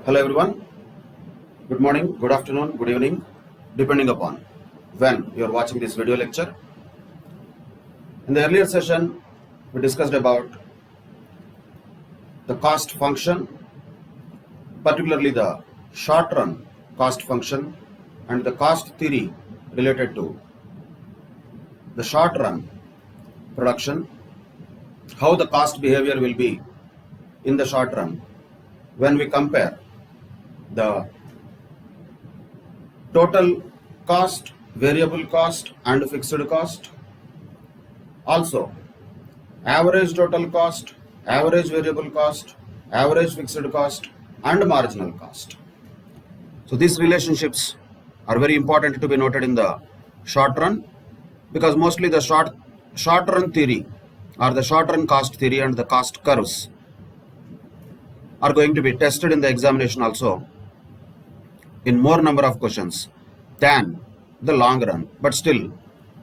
Hello everyone, good morning, good afternoon, good evening, depending upon when you are watching this video lecture. In the earlier session, we discussed about the cost function, particularly the short run cost function and the cost theory related to the short run production, how the cost behavior will be in the short run when we compare the total cost, variable cost and fixed cost. Also, average total cost, average variable cost, average fixed cost and marginal cost. So these relationships are very important to be noted in the short run, because mostly the short run theory or the short run cost theory and the cost curves are going to be tested in the examination also in more number of questions than the long run. But still,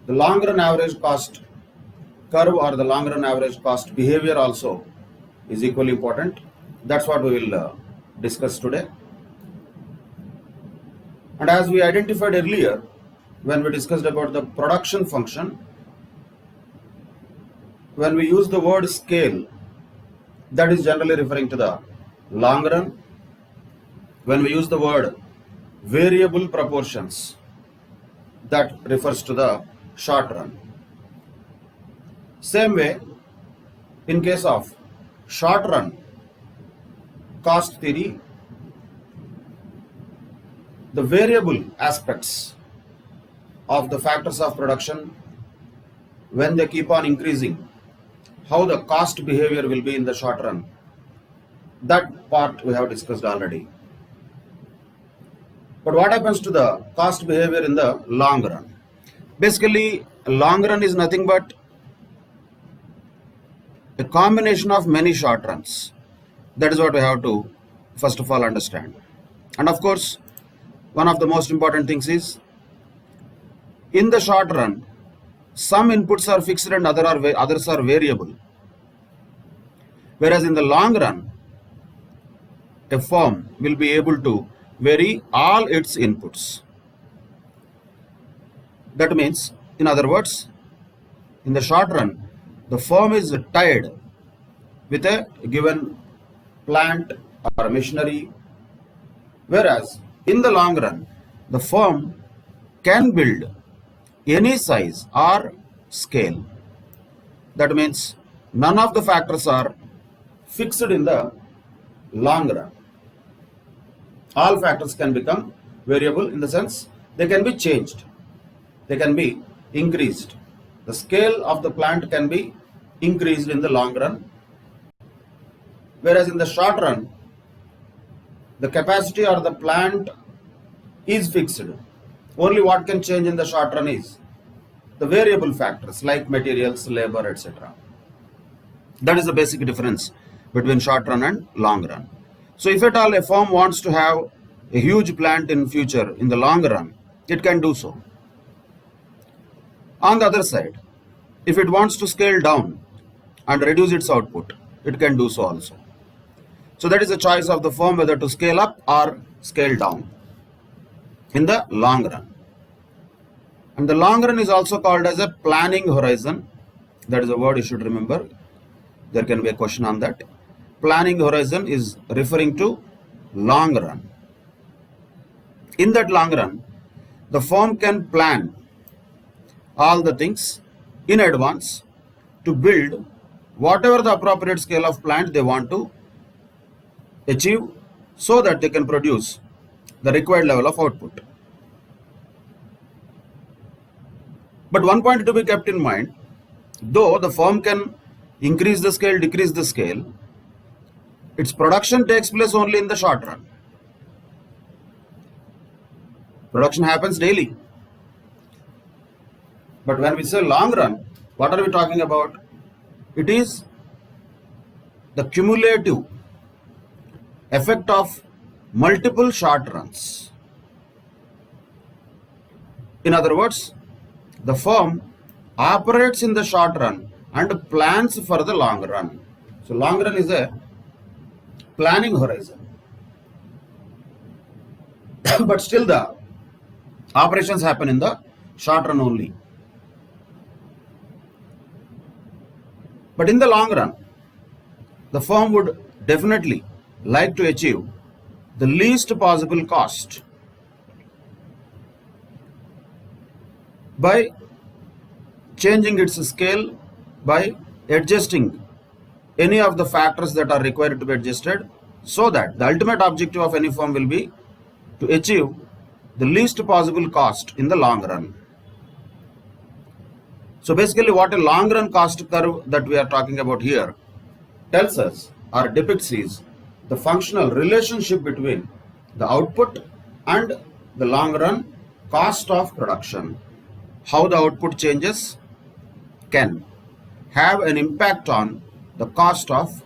the long run average cost curve or the long run average cost behavior also is equally important. That's what we will discuss today. And as we identified earlier when we discussed about the production function, when we use the word scale, that is generally referring to the long run. When we use the word variable proportions, that refers to the short run. Same way, in case of short run cost theory, the variable aspects of the factors of production, when they keep on increasing, how the cost behavior will be in the short run, that part we have discussed already. But what happens to the cost behavior in the long run? Basically, long run is nothing but a combination of many short runs. That is what we have to first of all understand. And of course, one of the most important things is, in the short run, some inputs are fixed and others are variable. Whereas in the long run, a firm will be able to vary all its inputs. That means, in other words, in the short run, the firm is tied with a given plant or machinery, whereas in the long run, the firm can build any size or scale. That means none of the factors are fixed in the long run. All factors can become variable, in the sense they can be changed, they can be increased. The scale of the plant can be increased in the long run, whereas in the short run, the capacity or the plant is fixed. Only what can change in the short run is the variable factors like materials, labor, etc. That is the basic difference between short run and long run. So if at all a firm wants to have a huge plant in future, in the long run, it can do so. On the other side, if it wants to scale down and reduce its output, it can do so also. So that is a choice of the firm whether to scale up or scale down in the long run. And the long run is also called as a planning horizon. That is a word you should remember. There can be a question on that. Planning horizon is referring to long run. In that long run, the firm can plan all the things in advance to build whatever the appropriate scale of plant they want to achieve, so that they can produce the required level of output. But one point to be kept in mind, though the firm can increase the scale, decrease the scale, its production takes place only in the short run. Production happens daily. But when we say long run, what are we talking about? It is the cumulative effect of multiple short runs. In other words, the firm operates in the short run and plans for the long run. So long run is a planning horizon. but still the operations happen in the short run only. But in the long run, the firm would definitely like to achieve the least possible cost by changing its scale, by adjusting any of the factors that are required to be adjusted, so that the ultimate objective of any firm will be to achieve the least possible cost in the long run. So basically what a long run cost curve that we are talking about here tells us or depicts is the functional relationship between the output and the long run cost of production. How the output changes can have an impact on the cost of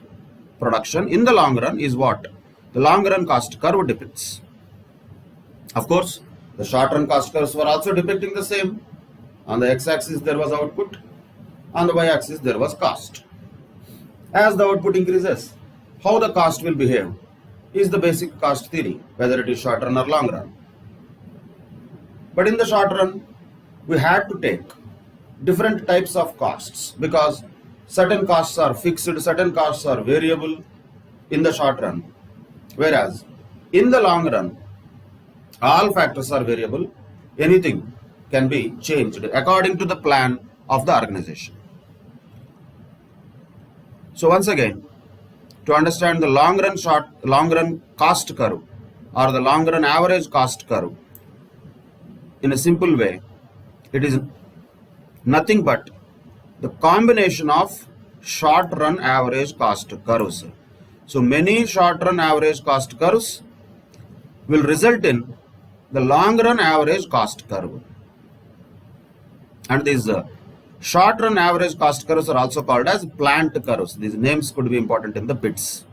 production in the long run is what the long run cost curve depicts. Of course, the short run cost curves were also depicting the same. On the x-axis there was output, on the y-axis there was cost. As the output increases, how the cost will behave is the basic cost theory, whether it is short run or long run. But in the short run, we had to take different types of costs because certain costs are fixed, certain costs are variable in the short run. Whereas in the long run, all factors are variable, anything can be changed according to the plan of the organization. So once again, to understand the long run cost curve or the long run average cost curve in a simple way, it is nothing but the combination of short run average cost curves. So many short run average cost curves will result in the long run average cost curve. And these short run average cost curves are also called as plant curves. These names could be important in the bits.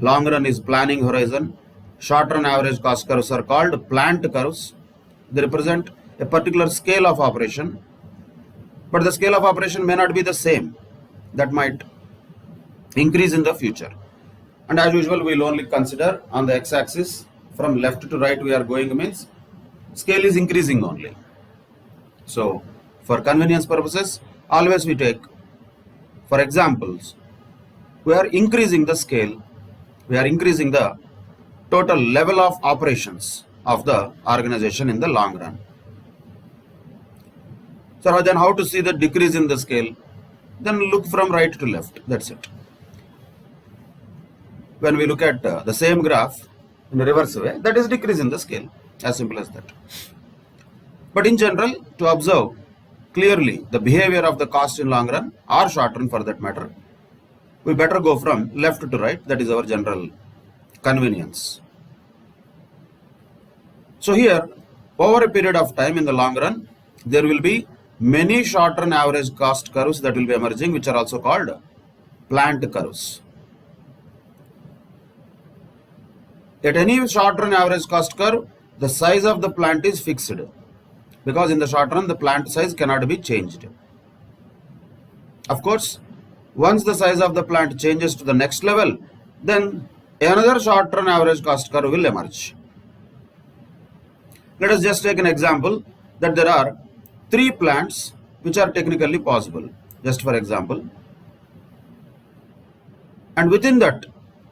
Long run is planning horizon. Short run average cost curves are called plant curves. They represent a particular scale of operation, but the scale of operation may not be the same. That might increase in the future. And as usual, we will only consider on the x-axis from left to right we are going means scale is increasing only. So for convenience purposes, always we take for examples, we are increasing the scale, we are increasing the total level of operations of the organization in the long run. So then how to see the decrease in the scale? Then look from right to left, that's it. When we look at the same graph in a reverse way, that is decrease in the scale, as simple as that. But in general, to observe clearly the behavior of the cost in long run or short run for that matter, we better go from left to right, that is our general convenience. So here, over a period of time in the long run, there will be many short run average cost curves that will be emerging, which are also called plant curves. At any short run average cost curve, the size of the plant is fixed, because in the short run the plant size cannot be changed. Of course, once the size of the plant changes to the next level, then another short run average cost curve will emerge. Let us just take an example that there are 3 plants which are technically possible, just for example. And within that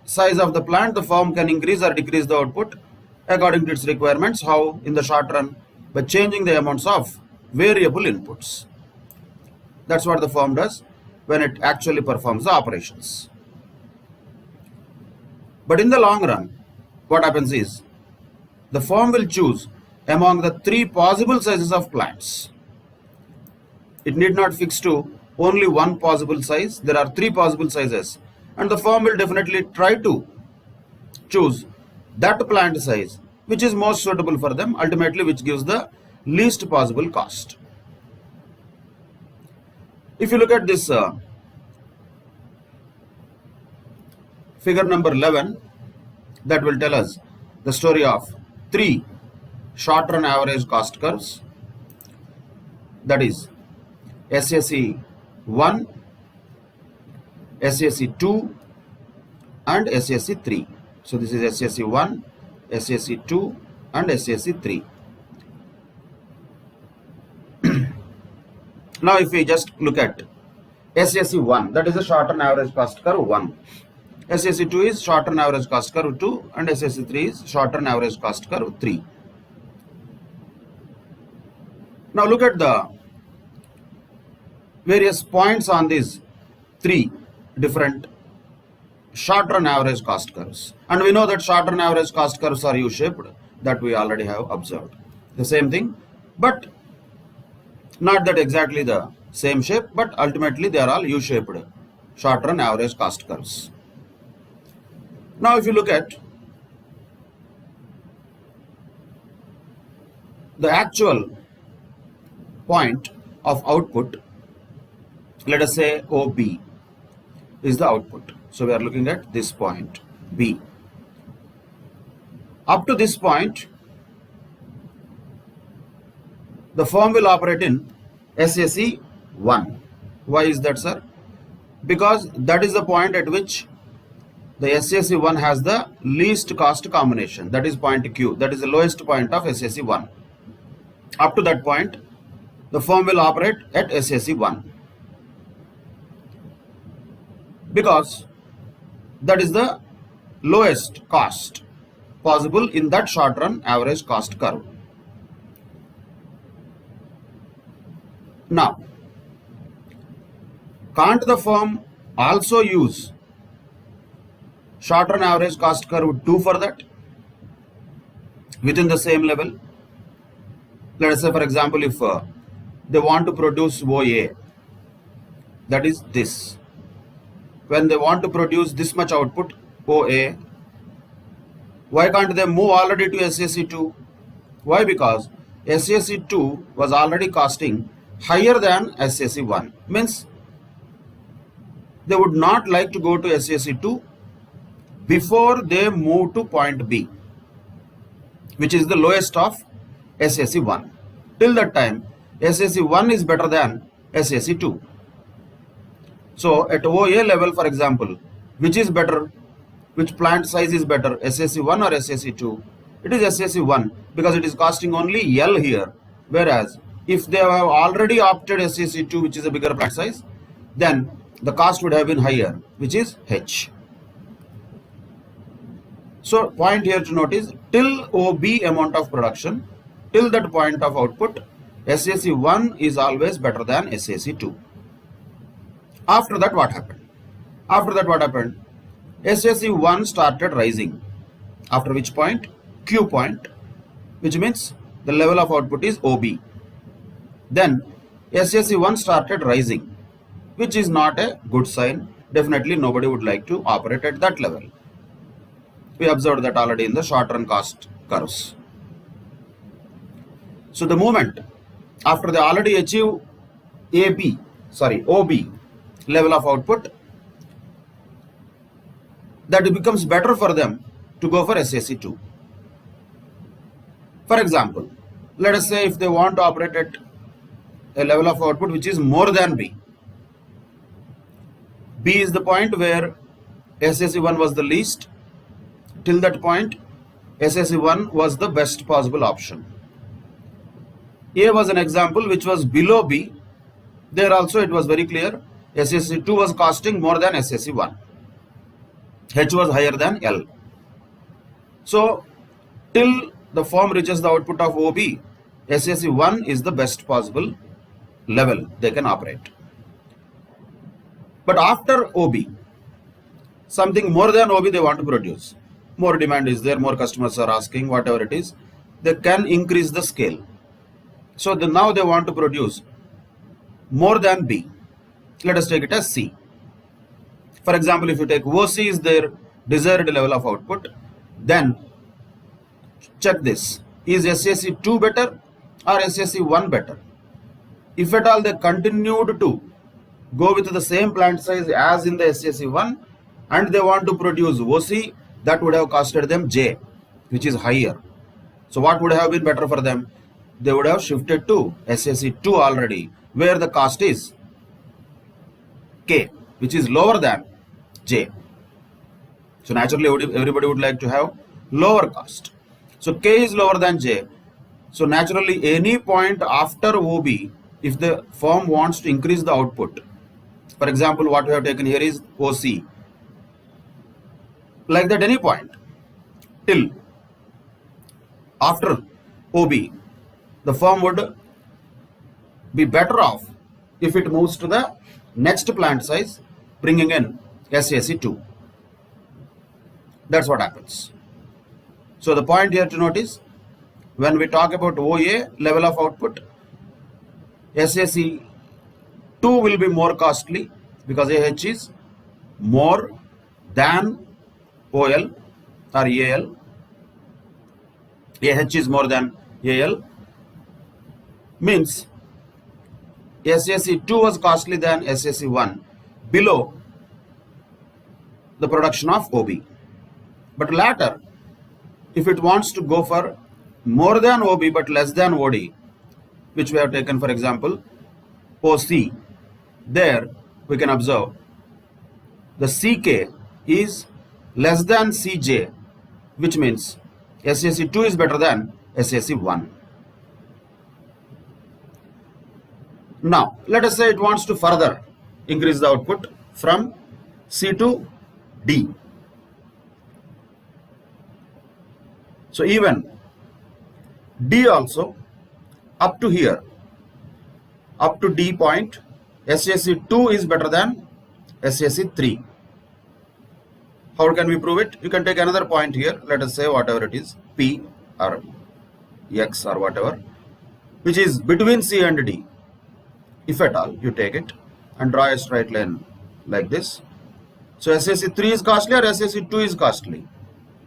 size of the plant, the firm can increase or decrease the output according to its requirements. How? In the short run, by changing the amounts of variable inputs. That's what the firm does when it actually performs the operations. But in the long run, what happens is the firm will choose among the 3 possible sizes of plants. It need not fix to only one possible size. There are 3 possible sizes, and the firm will definitely try to choose that plant size which is most suitable for them, ultimately which gives the least possible cost. If you look at this figure number 11, that will tell us the story of 3 short run average cost curves, that is SAC 1, SAC 2 and SAC 3. So this is SAC 1, SAC 2 and SAC 3. Now if we just look at SAC 1, that is the short-term average cost curve 1. SAC 2 is short-term average cost curve 2 and SAC 3 is short-term average cost curve 3. Now look at the various points on these 3 different short-run average cost curves, and we know that short-run average cost curves are U-shaped, that we already have observed. The same thing, but not that exactly the same shape, but ultimately they are all U-shaped short-run average cost curves. Now if you look at the actual point of output, let us say OB is the output. So we are looking at this point B. Up to this point, the firm will operate in SAC 1. Why is that, sir? Because that is the point at which the SAC 1 has the least cost combination, that is point Q, that is the lowest point of SAC 1. Up to that point, the firm will operate at SAC 1 because that is the lowest cost possible in that short run average cost curve. Now, can't the firm also use short run average cost curve 2 for that within the same level? Let us say, for example, if they want to produce OA, that is this. When they want to produce this much output, OA, why can't they move already to SAC 2? Why? Because SAC 2 was already costing higher than SAC 1. Means they would not like to go to SAC 2 before they move to point B, which is the lowest of SAC 1. Till that time, SAC 1 is better than SAC 2. So at OA level, for example, which is better, which plant size is better, SAC 1 or SAC 2? It is SAC 1 because it is costing only L here. Whereas if they have already opted SAC 2, which is a bigger plant size, then the cost would have been higher, which is H. So point here to note is till OB amount of production, till that point of output, SAC 1 is always better than SAC 2. After that, what happened? SAC 1 started rising. After which point? Q point, which means the level of output is OB. Then SAC 1 started rising, which is not a good sign. Definitely nobody would like to operate at that level. We observed that already in the short run cost curves. So the moment after they already achieve OB level of output, that it becomes better for them to go for SAC 2. For example, let us say if they want to operate at a level of output which is more than B. B is the point where SAC 1 was the least. Till that point, SAC 1 was the best possible option. A was an example which was below B. There also it was very clear. SAC 2 was costing more than SAC 1. H was higher than L. So, till the firm reaches the output of OB, SAC 1 is the best possible level they can operate. But after OB, something more than OB they want to produce. More demand is there, more customers are asking, whatever it is, they can increase the scale. So now they want to produce more than B. Let us take it as C. For example, if you take OC is their desired level of output, then check this. Is SAC 2 better or SAC 1 better? If at all they continued to go with the same plant size as in the SAC 1 and they want to produce OC, that would have costed them J, which is higher. So what would have been better for them? They would have shifted to SAC 2 already, where the cost is K, which is lower than J. So naturally everybody would like to have lower cost. So K is lower than J. So naturally any point after OB, if the firm wants to increase the output, for example, what we have taken here is OC, like that any point till after OB, the firm would be better off if it moves to the next plant size, bringing in SAC2. That's what happens. So the point here to note is, when we talk about OA level of output, SAC2 will be more costly because AH is more than OL or AL. AH is more than AL means SAC2 was costly than SAC1 below the production of OB. But later, if it wants to go for more than OB but less than OD, which we have taken for example OC, there we can observe the CK is less than CJ, which means SAC2 is better than SAC1. Now let us say it wants to further increase the output from C to D. So even D also up to here, up to D point, SAC2 is better than SAC3. How can we prove it? You can take another point here, let us say whatever it is, P or X or whatever, which is between C and D. If at all you take it and draw a straight line like this. So SAC3 is costly or SAC2 is costly?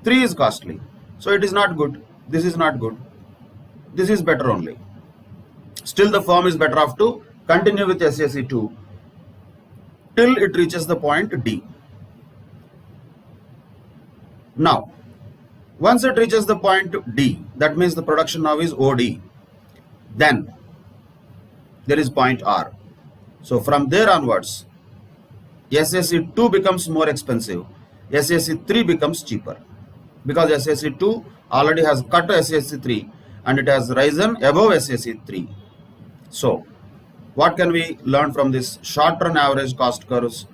3 is costly. So it is not good. This is not good. This is better only. Still the firm is better off to continue with SAC2 till it reaches the point D. Now, once it reaches the point D, that means the production now is OD. Then there is point R. So from there onwards, SAC2 becomes more expensive. SAC3 becomes cheaper because SAC2 already has cut SAC3 and it has risen above SAC3. So what can we learn from this short run average cost curves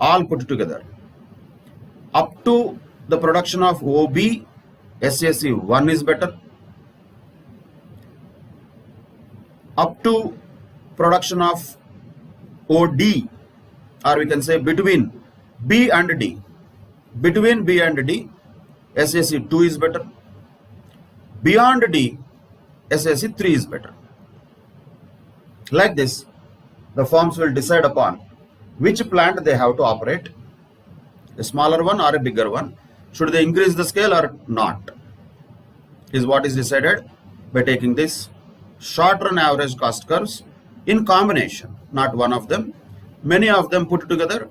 all put together? Up to the production of OB, SAC1 is better. Up to production of OD, or we can say between B and D. Between B and D, SAC2 is better. Beyond D, SAC3 is better. Like this, the firms will decide upon which plant they have to operate, a smaller one or a bigger one. Should they increase the scale or not, is what is decided by taking this short run average cost curves in combination, not one of them. Many of them put together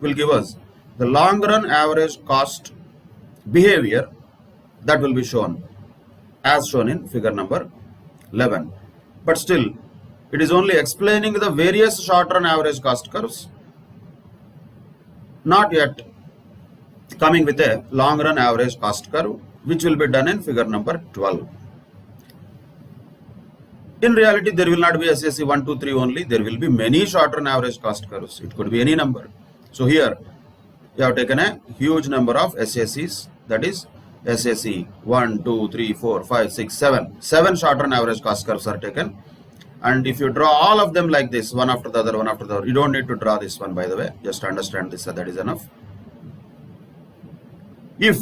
will give us the long run average cost behavior that will be shown as shown in figure number 11. But still, it is only explaining the various short run average cost curves, not yet coming with a long run average cost curve, which will be done in figure number 12. In reality, there will not be SAC 1, 2, 3 only. There will be many short run average cost curves. It could be any number. So here, you have taken a huge number of SACs, that is SAC 1, 2, 3, 4, 5, 6, 7. 7 short run average cost curves are taken. And if you draw all of them like this, one after the other, one after the other, you don't need to draw this one, by the way. Just understand this, that is enough. If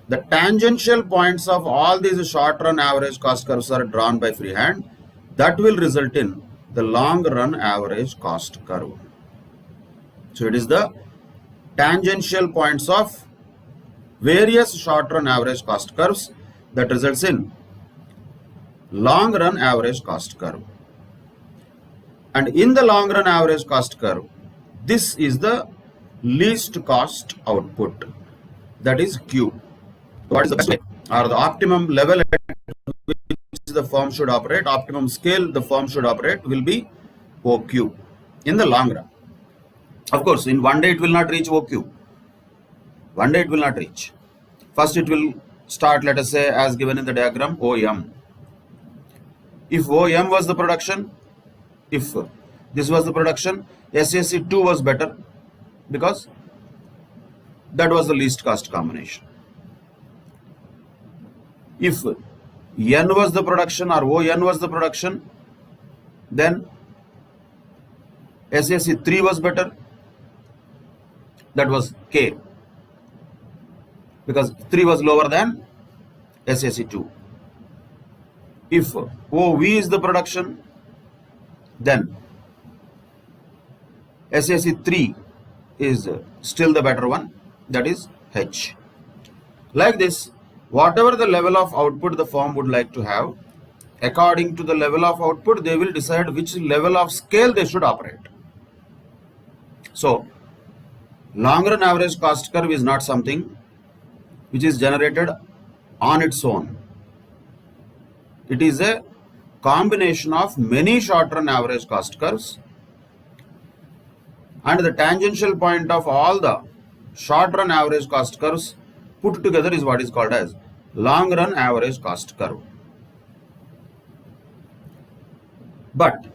the tangential points of all these short run average cost curves are drawn by freehand, that will result in the long run average cost curve. So it is the tangential points of various short run average cost curves that results in long run average cost curve. And in the long run average cost curve, this is the least cost output, that is Q. What is the best way or the optimum level at which the firm should operate, optimum scale the firm should operate will be OQ in the long run. Of course, in one day it will not reach OQ. One day it will not reach. First it will start, let us say, as given in the diagram, OM. If OM was the production, if this was the production, SAC2 was better because that was the least cost combination. If N was the production or ON was the production, then SAC3 was better, that was K, because 3 was lower than SAC2. If OV is the production, then SAC3 is still the better one, that is H. Like this, whatever the level of output the firm would like to have, according to the level of output, they will decide which level of scale they should operate. So, long run average cost curve is not something which is generated on its own. It is a combination of many short run average cost curves, and the tangential point of all the short run average cost curves put together is what is called as long run average cost curve. But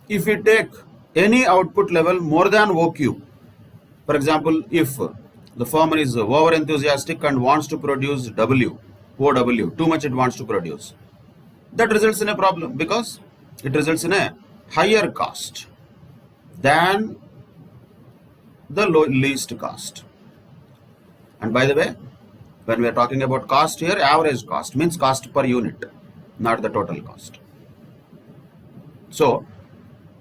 if we take any output level more than OQ, for example, if the firm is over enthusiastic and wants to produce OW, too much it wants to produce, that results in a problem because it results in a higher cost than the least cost. And by the way, when we are talking about cost here, average cost means cost per unit, not the total cost. So,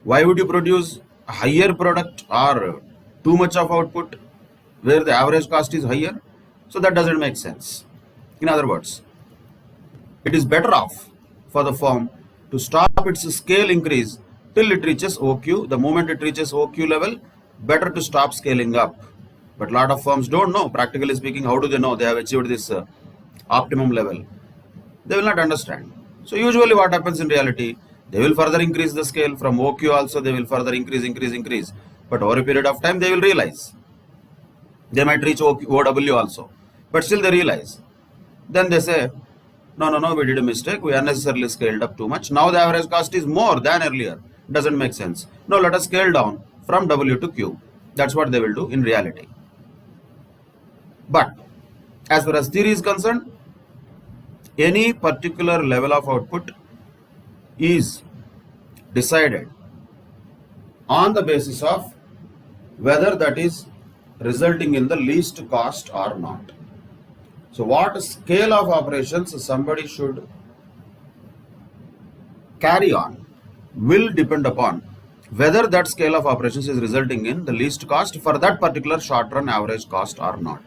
why would you produce a higher product or too much of output where the average cost is higher? So that doesn't make sense. In other words, it is better off for the firm to stop its scale increase till it reaches OQ. The moment it reaches OQ level, better to stop scaling up. But a lot of firms don't know. Practically speaking, how do they know they have achieved this optimum level? They will not understand. So usually what happens in reality, they will further increase the scale from OQ also, they will further increase. But over a period of time, they will realize. They might reach OW also. But still they realize. Then they say, no, we did a mistake. We unnecessarily scaled up too much. Now the average cost is more than earlier. Doesn't make sense. No, let us scale down from W to Q. That's what they will do in reality. But as far as theory is concerned, any particular level of output is decided on the basis of whether that is resulting in the least cost or not. So what scale of operations somebody should carry on will depend upon whether that scale of operations is resulting in the least cost for that particular short run average cost or not.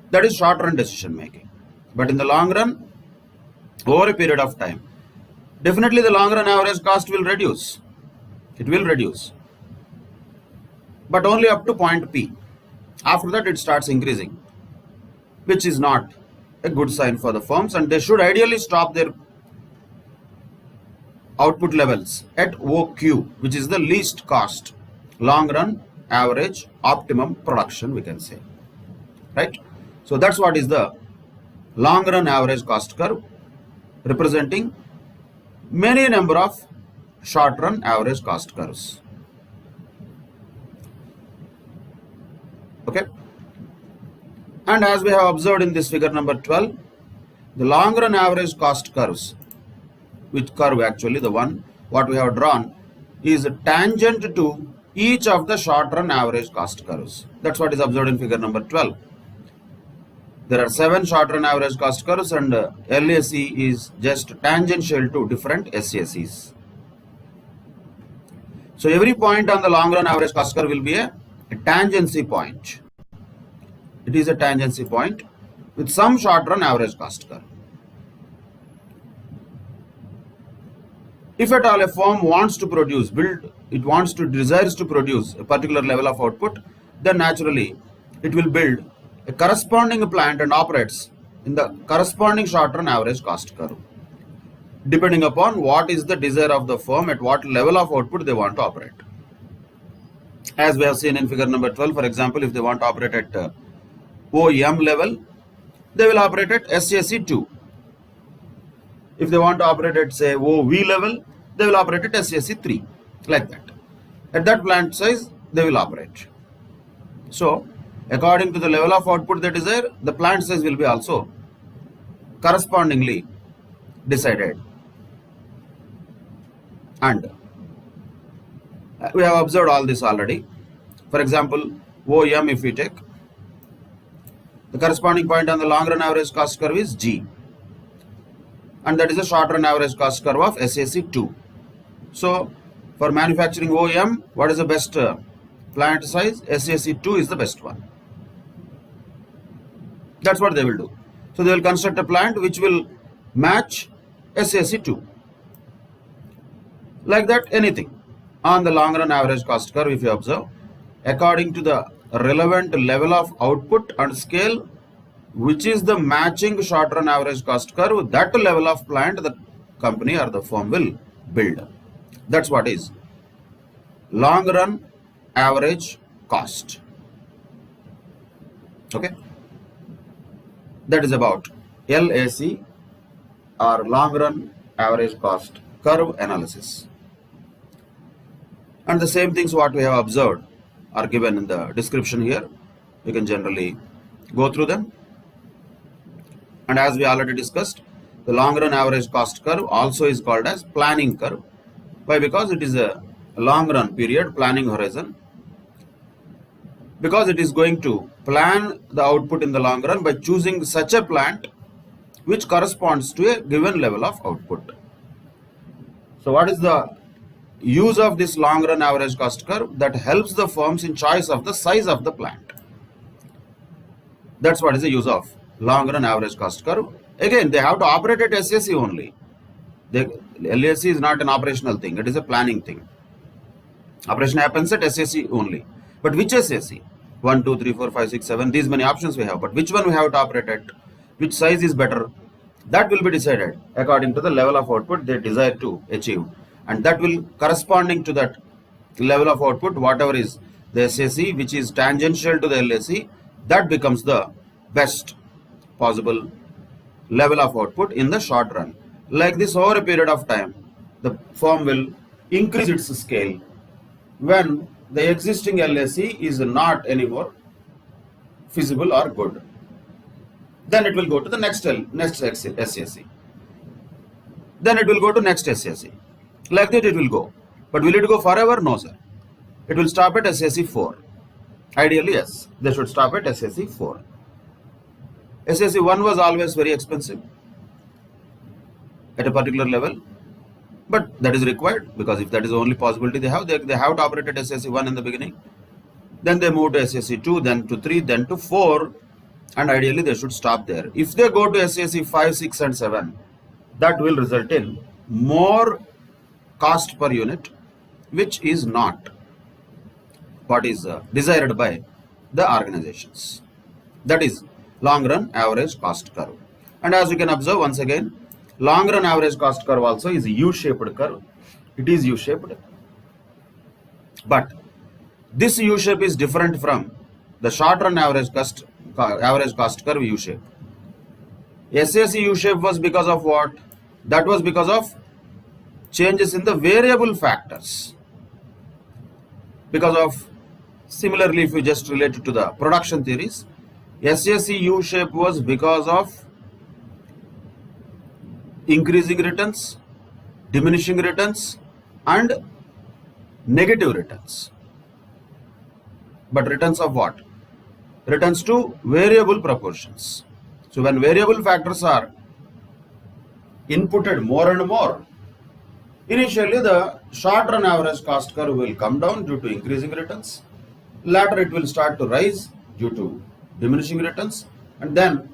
That is short run decision making. But in the long run, over a period of time, definitely the long run average cost will reduce. It will reduce. But only up to point P. After that it starts increasing, which is not a good sign for the firms, and they should ideally stop their output levels at OQ, which is the least cost, long run average optimum production, we can say. Right? So that's what is the long run average cost curve, representing many number of short run average cost curves. Okay. And as we have observed in this figure number 12, the long run average cost curves, which curve actually the one what we have drawn is tangent to each of the short run average cost curves. That's what is observed in figure number 12. There are 7 short run average cost curves, and LAC is just tangential to different SACs. So every point on the long run average cost curve will be a tangency point. It is a tangency point with some short run average cost curve. If at all a firm wants to produce, desires to produce a particular level of output, then naturally it will build a corresponding plant and operates in the corresponding short run average cost curve, depending upon what is the desire of the firm, at what level of output they want to operate. As we have seen in figure number 12, for example, if they want to operate at OM level, they will operate at SAC2. If they want to operate at say OV level, they will operate at SAC3, like that. At that plant size, they will operate. So, according to the level of output they desire, the plant size will be also correspondingly decided. And we have observed all this already. For example, OM, if we take, the corresponding point on the long run average cost curve is G, and that is the short run average cost curve of SAC2. So, for manufacturing OEM, what is the best plant size? SAC2 is the best one. That's what they will do. So, they will construct a plant which will match SAC2. Like that, anything on the long run average cost curve, if you observe, according to the relevant level of output and scale, which is the matching short run average cost curve, that level of plant the company or the firm will build. That's what is long run average cost. Okay, that is about LAC or long run average cost curve analysis. And the same things what we have observed are given in the description here. You can generally go through them. And as we already discussed, the long run average cost curve also is called as planning curve. Why? Because it is a long run period planning horizon. Because it is going to plan the output in the long run by choosing such a plant which corresponds to a given level of output. So what is the use of this long run average cost curve? That helps the firms in choice of the size of the plant. That's what is the use of long run average cost curve. Again, they have to operate at SAC only. LAC is not an operational thing, it is a planning thing. Operation happens at SAC only. But which SAC? 1, 2, 3, 4, 5, 6, 7, these many options we have. But which one we have to operate at? Which size is better? That will be decided according to the level of output they desire to achieve. And that will corresponding to that level of output, whatever is the SAC which is tangential to the LAC, that becomes the best possible level of output in the short run. Like this, over a period of time, the firm will increase its scale when the existing LAC is not anymore feasible or good. Then it will go to the next SAC. Then it will go to next SAC. Like that it will go. But will it go forever? No, sir. It will stop at SAC 4. Ideally, yes. They should stop at SAC 4. SAC 1 was always very expensive at a particular level. But that is required, because if that is the only possibility they have to operate at SAC 1 in the beginning. Then they move to SAC 2, then to 3, then to 4. And ideally they should stop there. If they go to SAC 5, 6 and 7, that will result in more cost per unit, which is not what is desired by the organizations. That is long run average cost curve. And as you can observe, once again, long run average cost curve also is U-shaped curve. It is U-shaped. But this U-shape is different from the short run average cost curve U-shape. SAC U-shape was because of what? That was because of changes in the variable factors. Because of, similarly, if we just relate it to the production theories, SAC U-shape was because of increasing returns, diminishing returns and negative returns. But returns of what? Returns to variable proportions. So when variable factors are inputted more and more, initially the short run average cost curve will come down due to increasing returns. Later it will start to rise due to diminishing returns, and then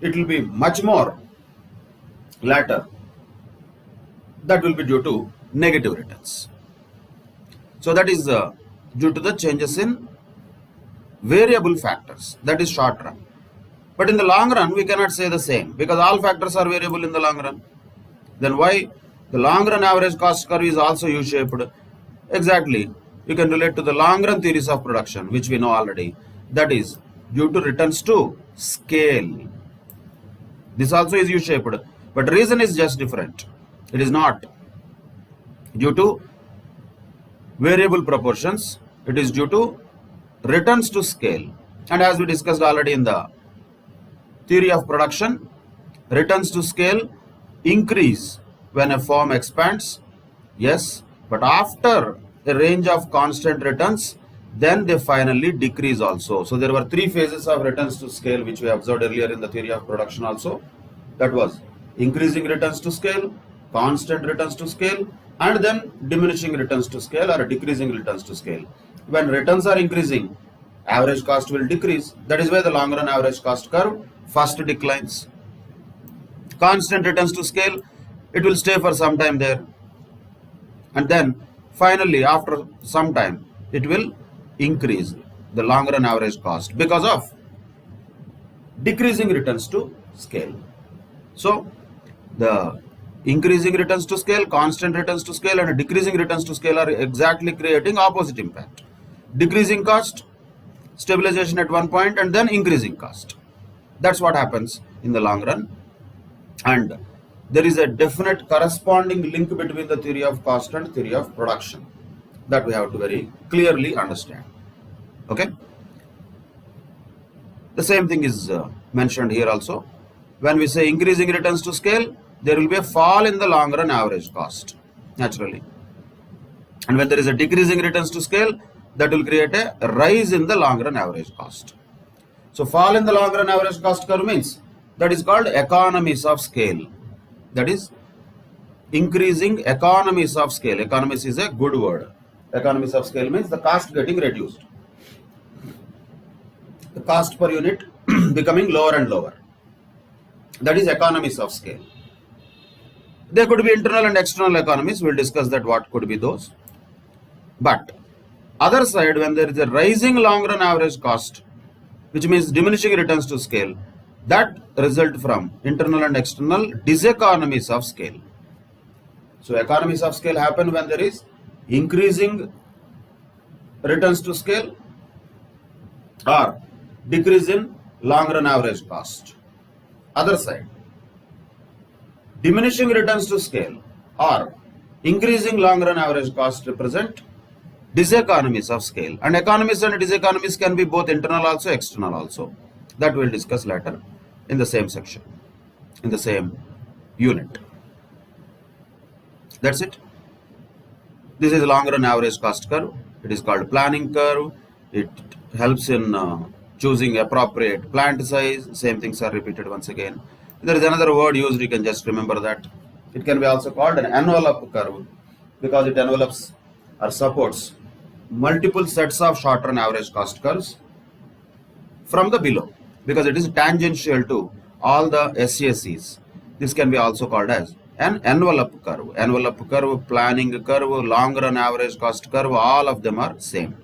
it will be much more later that will be due to negative returns. So that is due to the changes in variable factors, that is short run. But in the long run we cannot say the same, because all factors are variable in the long run. Then why the long run average cost curve is also U-shaped? Exactly, you can relate to the long run theories of production, which we know already. That is due to returns to scale. This also is U-shaped, but reason is just different. It is not due to variable proportions, it is due to returns to scale. And as we discussed already in the theory of production, returns to scale increase when a firm expands, yes, but after a range of constant returns, then they finally decrease also. So there were three phases of returns to scale which we observed earlier in the theory of production also. That was increasing returns to scale, constant returns to scale, and then diminishing returns to scale or decreasing returns to scale. When returns are increasing, average cost will decrease. That is why the long run average cost curve first declines. Constant returns to scale, it will stay for some time there, and then finally after some time it will increase the long run average cost because of decreasing returns to scale. So the increasing returns to scale, constant returns to scale, and decreasing returns to scale are exactly creating opposite impact. Decreasing cost, stabilization at one point, and then increasing cost. That's what happens in the long run. And there is a definite corresponding link between the theory of cost and theory of production that we have to very clearly understand. Okay. The same thing is mentioned here also. When we say increasing returns to scale, there will be a fall in the long run average cost, naturally. And when there is a decreasing returns to scale, that will create a rise in the long run average cost. So fall in the long run average cost curve means that is called economies of scale. That is increasing economies of scale. Economies is a good word. Economies of scale means the cost getting reduced. The cost per unit becoming lower and lower. That is economies of scale. There could be internal and external economies. We'll discuss that what could be those. But other side, when there is a rising long run average cost, which means diminishing returns to scale, that result from internal and external diseconomies of scale. So economies of scale happen when there is increasing returns to scale or decrease in long run average cost. Other side, diminishing returns to scale or increasing long run average cost represent diseconomies of scale. And economies and diseconomies can be both internal also, external also. That we'll discuss later in the same section, in the same unit. That's it. This is long run average cost curve. It is called planning curve. It helps in choosing appropriate plant size. Same things are repeated once again. There is another word used, you can just remember that. It can be also called an envelope curve because it envelopes or supports multiple sets of short run average cost curves from the below, because it is tangential to all the SACs. This can be also called as an envelope curve. Envelope curve, planning curve, long run average cost curve, all of them are same.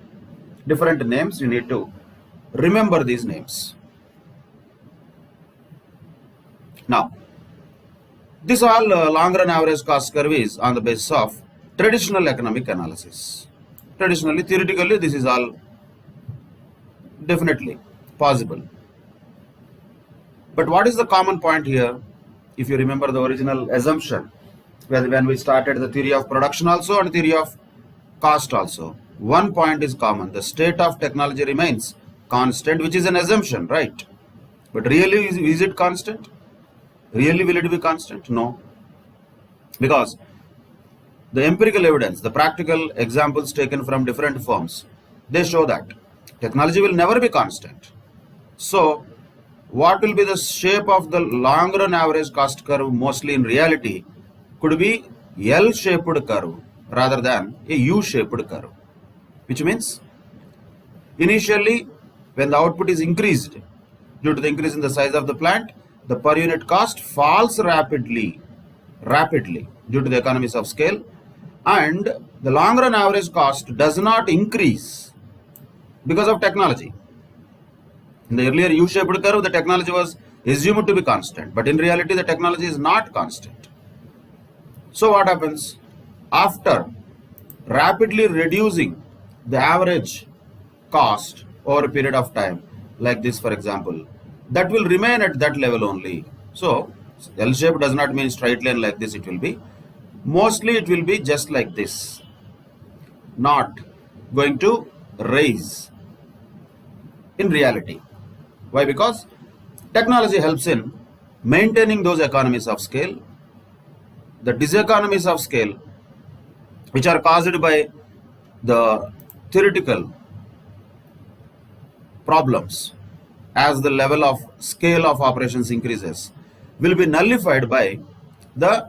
Different names, you need to remember these names. Now, this all long run average cost curve is on the basis of traditional economic analysis. Traditionally, theoretically, this is all definitely possible. But what is the common point here? If you remember the original assumption, when we started the theory of production also and theory of cost also, one point is common. The state of technology remains constant, which is an assumption, right? But really, is it constant? Really, will it be constant? No. Because the empirical evidence, the practical examples taken from different firms, they show that technology will never be constant. So, what will be the shape of the long run average cost curve mostly in reality could be L-shaped curve rather than a U-shaped curve. Which means, initially, when the output is increased due to the increase in the size of the plant, the per unit cost falls rapidly due to the economies of scale, and the long run average cost does not increase because of technology. In the earlier U-shaped curve, the technology was assumed to be constant, but in reality the technology is not constant. So what happens? After rapidly reducing the average cost over a period of time, like this for example, that will remain at that level only. So L shape does not mean straight line like this. It will be mostly it will be just like this, not going to rise in reality. Why? Because technology helps in maintaining those economies of scale. The diseconomies of scale, which are caused by the theoretical problems as the level of scale of operations increases, will be nullified by the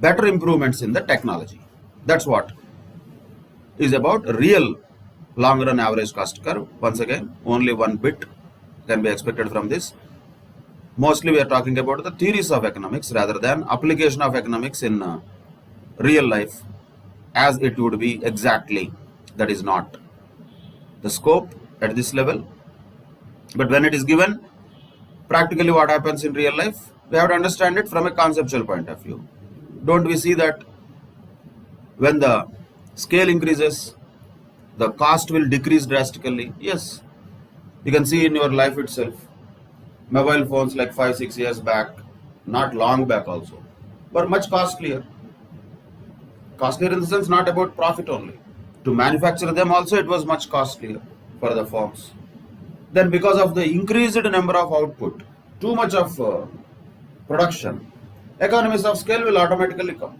better improvements in the technology. That's what is about real long run average cost curve. Once again, only one bit can be expected from this. Mostly we are talking about the theories of economics rather than application of economics in real life as it would be exactly. That is not the scope at this level. But when it is given, practically what happens in real life, we have to understand it from a conceptual point of view. Don't we see that when the scale increases, the cost will decrease drastically? Yes, you can see in your life itself. Mobile phones like 5-6 years back, not long back also, were much costlier. Costlier in the sense not about profit only. To manufacture them also it was much costlier for the firms. Then because of the increased number of output, too much of production, economies of scale will automatically come.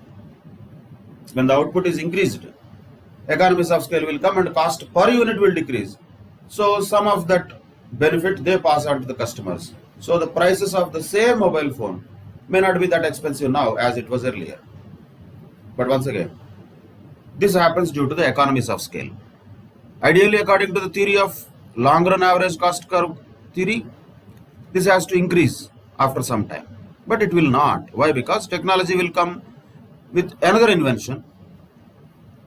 When the output is increased, economies of scale will come and cost per unit will decrease. So some of that benefit they pass on to the customers. So the prices of the same mobile phone may not be that expensive now as it was earlier. But once again, this happens due to the economies of scale. Ideally, according to the theory of long run average cost curve theory, this has to increase after some time. But it will not. Why? Because technology will come with another invention.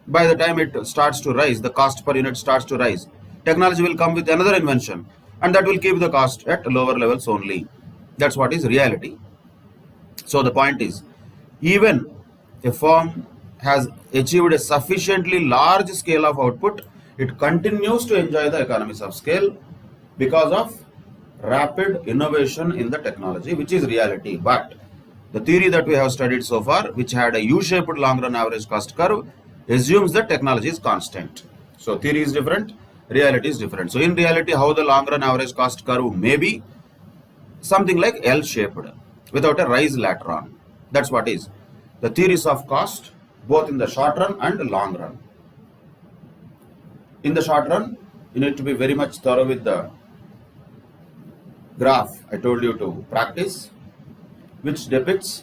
By the time it starts to rise, the cost per unit starts to rise. Technology will come with another invention and that will keep the cost at lower levels only. That's what is reality. So the point is, even a firm has achieved a sufficiently large scale of output, it continues to enjoy the economies of scale because of rapid innovation in the technology, which is reality. But the theory that we have studied so far, which had a U-shaped long run average cost curve, assumes that technology is constant. So theory is different, reality is different. So in reality, how the long run average cost curve may be something like L-shaped without a rise later on. That's what is the theories of cost, both in the short run and the long run. In the short run, you need to be very much thorough with the graph I told you to practice, which depicts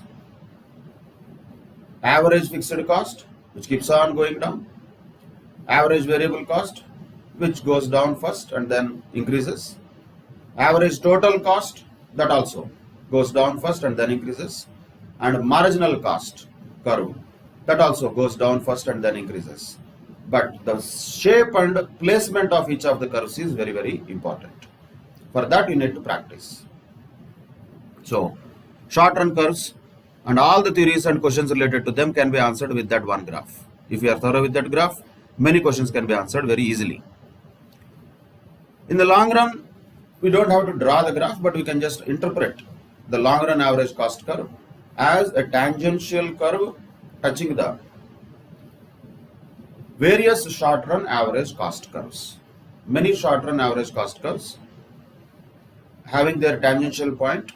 average fixed cost, which keeps on going down, average variable cost, which goes down first and then increases, average total cost, that also goes down first and then increases, and marginal cost curve, that also goes down first and then increases. But the shape and placement of each of the curves is very, very important. For that you need to practice. So short run curves and all the theories and questions related to them can be answered with that one graph. If you are thorough with that graph, many questions can be answered very easily. In the long run, we don't have to draw the graph, but we can just interpret the long run average cost curve as a tangential curve touching the various short run average cost curves. Many short run average cost curves having their tangential point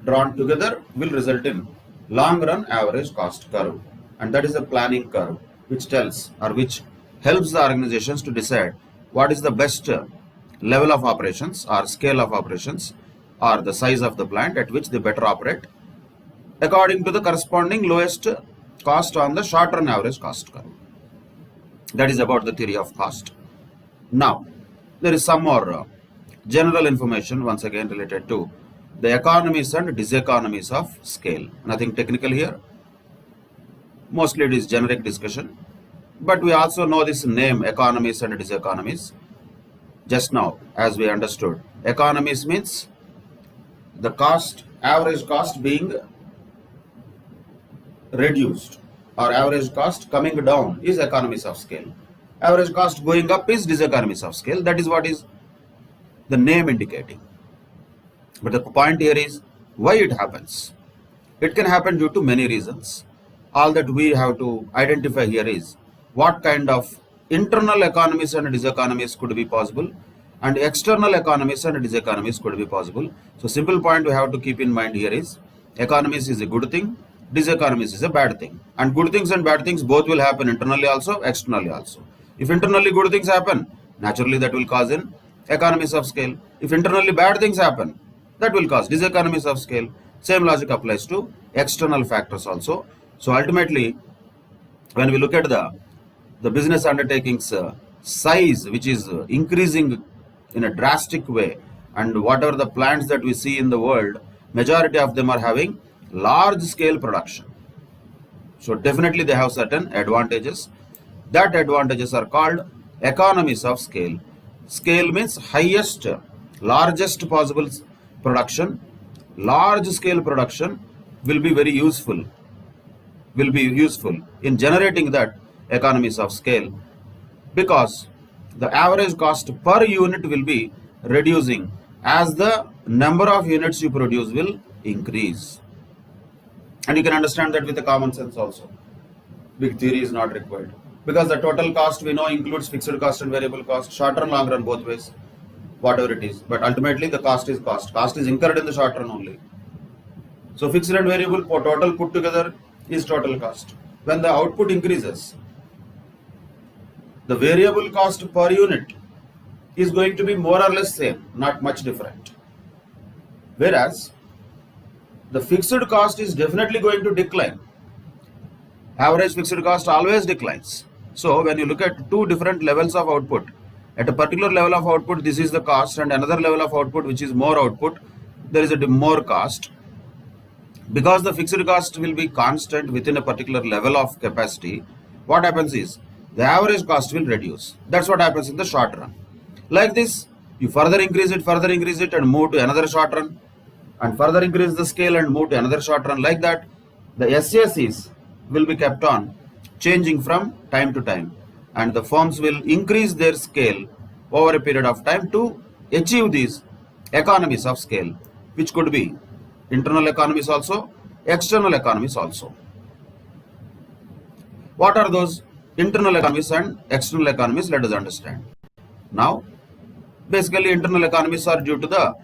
drawn together will result in long run average cost curve, and that is a planning curve which tells or which helps the organizations to decide what is the best level of operations or scale of operations or the size of the plant at which they better operate according to the corresponding lowest cost on the short run average cost curve. That is about the theory of cost. Now there is some more general information once again related to the economies and diseconomies of scale. Nothing technical here. Mostly it is generic discussion. But we also know this name, economies and diseconomies. Just now, as we understood, economies means the cost, average cost being reduced or average cost coming down is economies of scale. Average cost going up is diseconomies of scale. That is what is the name indicating. But the point here is Why it happens? It can happen due to many reasons. All that we have to identify here is what kind of internal economies and diseconomies could be possible, and external economies and diseconomies could be possible. So simple point we have to keep in mind here is economies is a good thing, diseconomies is a bad thing. And good things and bad things both will happen internally also, externally also. If internally good things happen, naturally that will cause an economies of scale. If internally bad things happen, that will cause diseconomies of scale. Same logic applies to external factors also. So ultimately, when we look at the business undertakings size, which is increasing in a drastic way, and whatever the plants that we see in the world, majority of them are having large scale production. So definitely they have certain advantages. That advantages are called economies of scale. Scale means highest, largest possible production. Large scale production will be very useful, in generating that economies of scale, because the average cost per unit will be reducing as the number of units you produce will increase. And you can understand that with the common sense also. Big theory is not required, because the total cost we know includes fixed cost and variable cost, short run, long run, both ways, whatever it is. But ultimately the cost is cost. Cost is incurred in the short run only. So fixed and variable total put together is total cost. When the output increases, the variable cost per unit is going to be more or less same, not much different. Whereas the fixed cost is definitely going to decline. Average fixed cost always declines. So when you look at two different levels of output, at a particular level of output this is the cost, and another level of output which is more output, there is a more cost. Because the fixed cost will be constant within a particular level of capacity, what happens is the average cost will reduce. That's what happens in the short run. Like this, you further increase it and move to another short run, and further increase the scale and move to another short run. Like that, the SACs will be kept on changing from time to time, and the firms will increase their scale over a period of time to achieve these economies of scale, which could be internal economies also, external economies also. What are those internal economies and external economies? Let us understand. Now, basically internal economies are due to the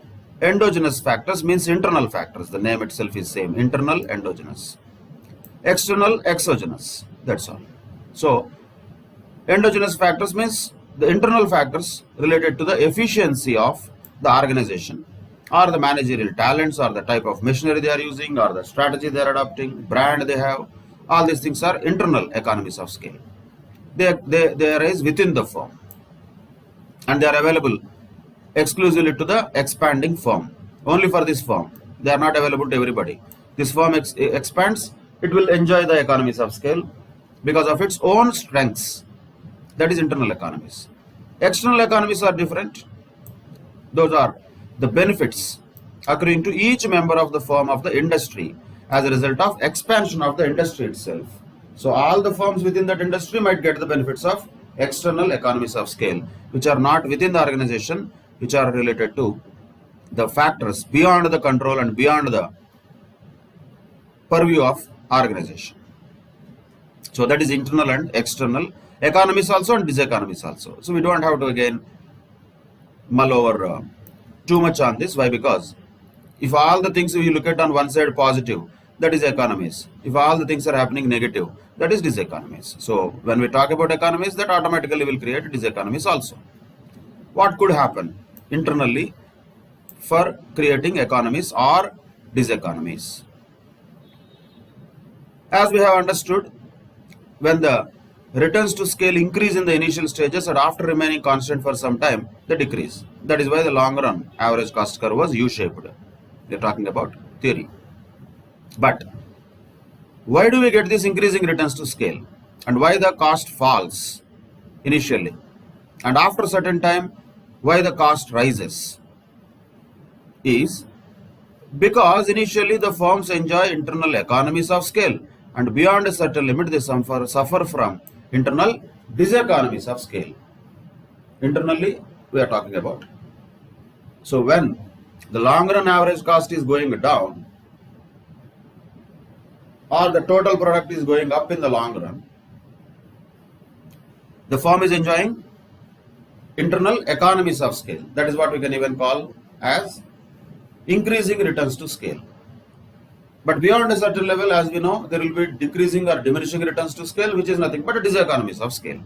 endogenous factors, means internal factors. The name itself is same, internal, endogenous. External, exogenous, that's all. So endogenous factors means the internal factors related to the efficiency of the organization, or the managerial talents, or the type of machinery they are using, or the strategy they are adopting, brand they have. All these things are internal economies of scale. They arise within the firm, and they are available exclusively to the expanding firm. Only for this firm. They are not available to everybody. This firm expands, it will enjoy the economies of scale because of its own strengths. That is internal economies. External economies are different. Those are the benefits accruing to each member of the firm of the industry as a result of expansion of the industry itself. So all the firms within that industry might get the benefits of external economies of scale, which are not within the organization, which are related to the factors beyond the control and beyond the purview of organization. So that is internal and external economies also, and diseconomies also. So we don't have to again mull over too much on this. Why? Because if all the things we look at on one side positive, that is economies. If all the things are happening negative, that is diseconomies. So when we talk about economies, that automatically will create diseconomies also. What could happen internally for creating economies or diseconomies? As we have understood, when the returns to scale increase in the initial stages and after remaining constant for some time, they decrease. That is why the long run average cost curve was U-shaped. We are talking about theory. But why do we get this increasing returns to scale, and why the cost falls initially, and after a certain time why the cost rises? Is because initially the firms enjoy internal economies of scale, and beyond a certain limit they suffer from internal diseconomies of scale. Internally we are talking about. So when the long run average cost is going down or the total product is going up in the long run, the firm is enjoying internal economies of scale. That is what we can even call as increasing returns to scale. But beyond a certain level, as we know, there will be decreasing or diminishing returns to scale, which is nothing but a diseconomies of scale.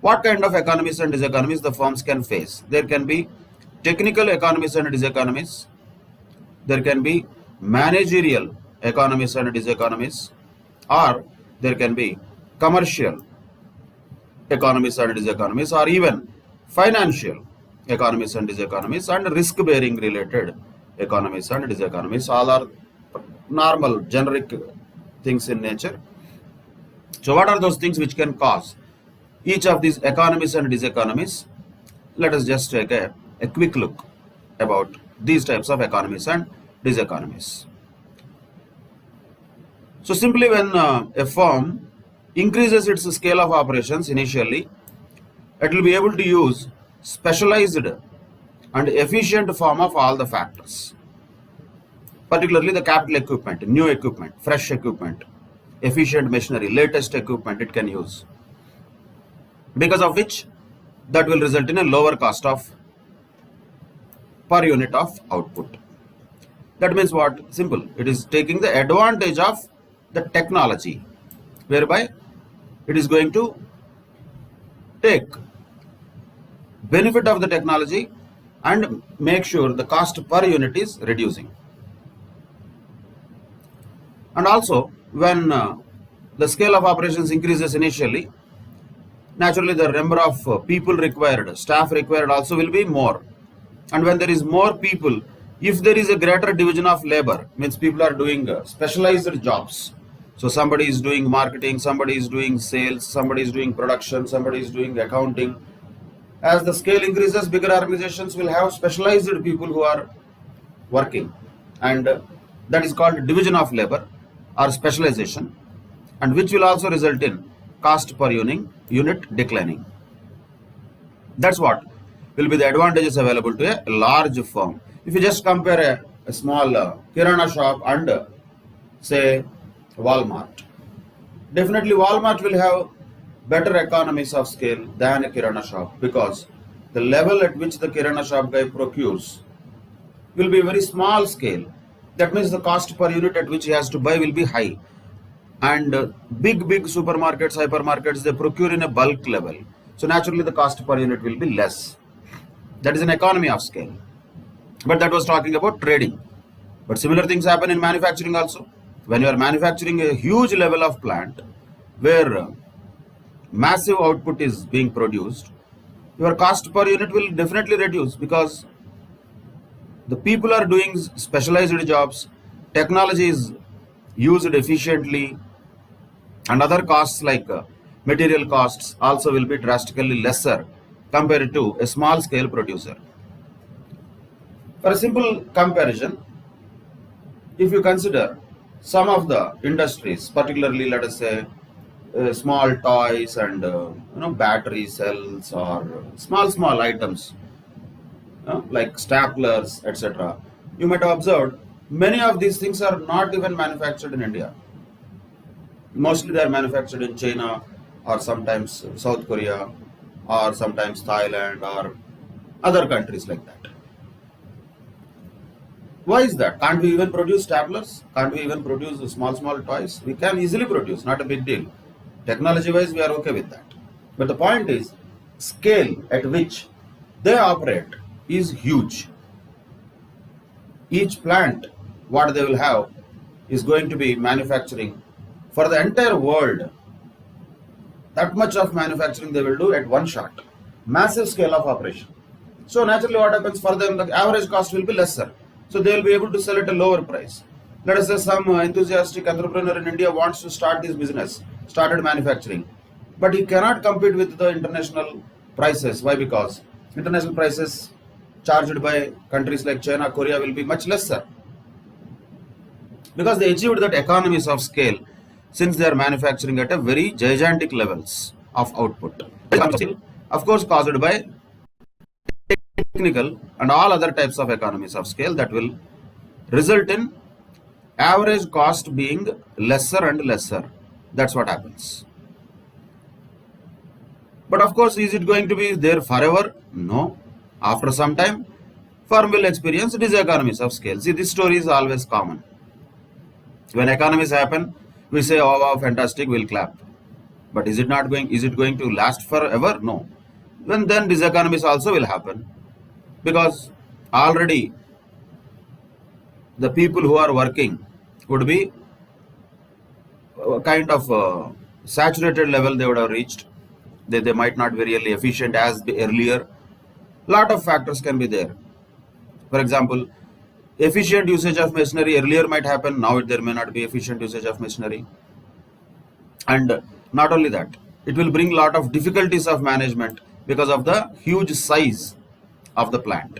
What kind of economies and diseconomies the firms can face? There can be technical economies and diseconomies. There can be managerial economies and diseconomies, or there can be commercial economies and diseconomies, or even financial economies and diseconomies, and risk-bearing related economies and diseconomies. All are normal, generic things in nature. So what are those things which can cause each of these economies and diseconomies? Let us just take a quick look about these types of economies and diseconomies. So simply when a firm increases its scale of operations initially, it will be able to use specialized and efficient form of all the factors, particularly the capital equipment, new equipment, fresh equipment, efficient machinery, latest equipment it can use, because of which that will result in a lower cost of per unit of output. That means what? Simple. It is taking the advantage of the technology, whereby it is going to take benefit of the technology and make sure the cost per unit is reducing. And also, when the scale of operations increases initially, naturally the number of people required, staff required also will be more. And when there is more people, if there is a greater division of labor, means people are doing specialized jobs. So somebody is doing marketing, somebody is doing sales, somebody is doing production, somebody is doing accounting. As the scale increases, bigger organizations will have specialized people who are working, and that is called division of labor or specialization, and which will also result in cost per unit declining. That's what will be the advantages available to a large firm. If you just compare a small kirana shop and say Walmart, definitely Walmart will have better economies of scale than a kirana shop, because the level at which the kirana shop guy procures will be very small scale. That means the cost per unit at which he has to buy will be high. And big supermarkets, hypermarkets, they procure in a bulk level. So naturally the cost per unit will be less. That is an economy of scale. But that was talking about trading. But similar things happen in manufacturing also. When you are manufacturing a huge level of plant where massive output is being produced, your cost per unit will definitely reduce, because the people are doing specialized jobs, technology is used efficiently, and other costs like material costs also will be drastically lesser compared to a small scale producer. For a simple comparison, if you consider some of the industries, particularly let us say small toys and battery cells, or small items like staplers, etc., you might have observed many of these things are not even manufactured in India. Mostly they are manufactured in China, or sometimes South Korea, or sometimes Thailand, or other countries like that. Why is that? Can't we even produce staplers? Can't we even produce small toys? We can easily produce, not a big deal. Technology wise, we are okay with that. But the point is, scale at which they operate is huge. Each plant, what they will have, is going to be manufacturing for the entire world. That much of manufacturing they will do at one shot. Massive scale of operation. So naturally what happens for them, the average cost will be lesser. So they will be able to sell at a lower price. Let us say some enthusiastic entrepreneur in India wants to start this business, started manufacturing, but he cannot compete with the international prices. Why? Because international prices charged by countries like China, Korea will be much lesser, because they achieved that economies of scale since they are manufacturing at a very gigantic levels of output. Of course, caused by technical and all other types of economies of scale that will result in average cost being lesser and lesser. That's what happens. But of course, is it going to be there forever? No. After some time, firm will experience diseconomies of scale. See, this story is always common. When economies happen, we say, oh wow, fantastic, we'll clap. But is it going to last forever? No. Then diseconomies also will happen, because already the people who are working would be kind of saturated level they would have reached. They might not be really efficient as earlier. Lot of factors can be there. For example, efficient usage of machinery earlier might happen, now there may not be efficient usage of machinery. And not only that, it will bring lot of difficulties of management because of the huge size of the plant.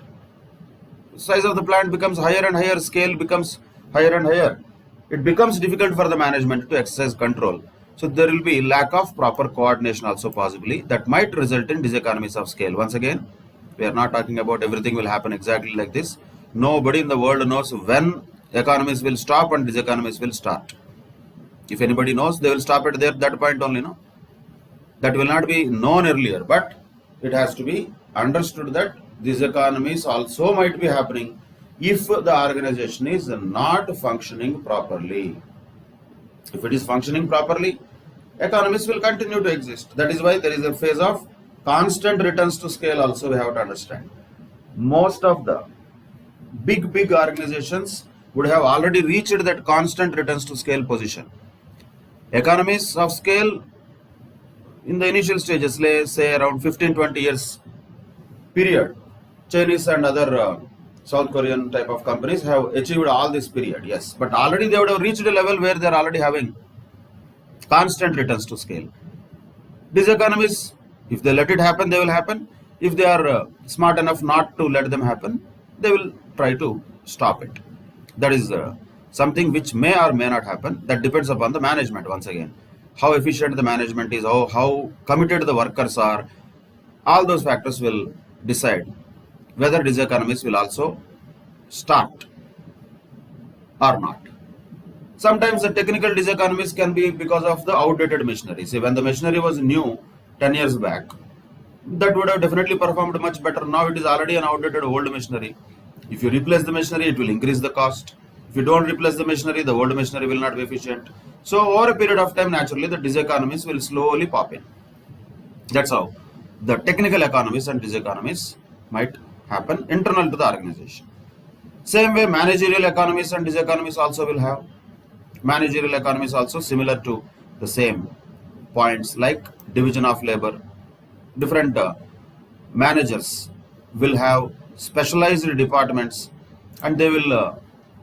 Size of the plant becomes higher and higher, scale becomes higher and higher. It becomes difficult for the management to exercise control. So there will be lack of proper coordination also possibly, that might result in diseconomies of scale. Once again, we are not talking about everything will happen exactly like this. Nobody in the world knows when economies will stop and diseconomies will start. If anybody knows, they will stop at that point only, no? That will not be known earlier, but it has to be understood that these economies also might be happening if the organization is not functioning properly. If it is functioning properly, economies will continue to exist. That is why there is a phase of constant returns to scale also we have to understand. Most of the big organizations would have already reached that constant returns to scale position. Economies of scale in the initial stages, let's say around 15-20 years period, Chinese and other South Korean type of companies have achieved all this period, yes, but already they would have reached a level where they are already having constant returns to scale. These economies, if they let it happen, they will happen. If they are smart enough not to let them happen, they will try to stop it. That is something which may or may not happen. That depends upon the management. Once again, how efficient the management is, how committed the workers are, all those factors will decide whether diseconomies will also start or not. Sometimes the technical diseconomies can be because of the outdated machinery. See, when the machinery was new 10 years back, that would have definitely performed much better. Now it is already an outdated old machinery. If you replace the machinery, it will increase the cost. If you don't replace the machinery, the old machinery will not be efficient. So over a period of time, naturally, the diseconomies will slowly pop in. That's how the technical economies and diseconomies might happen internal to the organization. Same way, managerial economies and diseconomies also will have. Managerial economies also similar to the same points like division of labor. Different managers will have specialized departments, and they will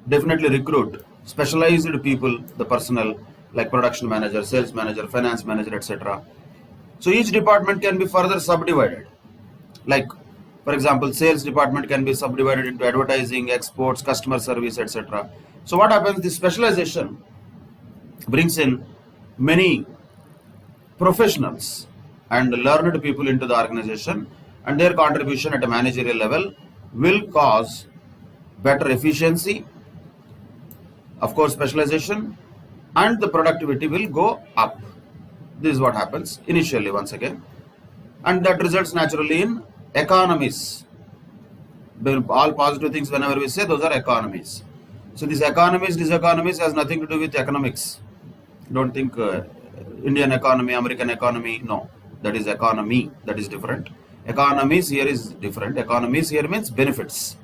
definitely recruit specialized people, the personnel like production manager, sales manager, finance manager, etc. So each department can be further subdivided. Like, for example, sales department can be subdivided into advertising, exports, customer service, etc. So what happens? This specialization brings in many professionals and learned people into the organization, and their contribution at a managerial level will cause better efficiency, of course specialization, and the productivity will go up. This is what happens initially once again, and that results naturally in economies. All positive things whenever we say, those are economies. So these economies, diseconomies has nothing to do with economics. Don't think Indian economy, American economy, no. That is economy, that is different. Economies here is different. Economies here means benefits.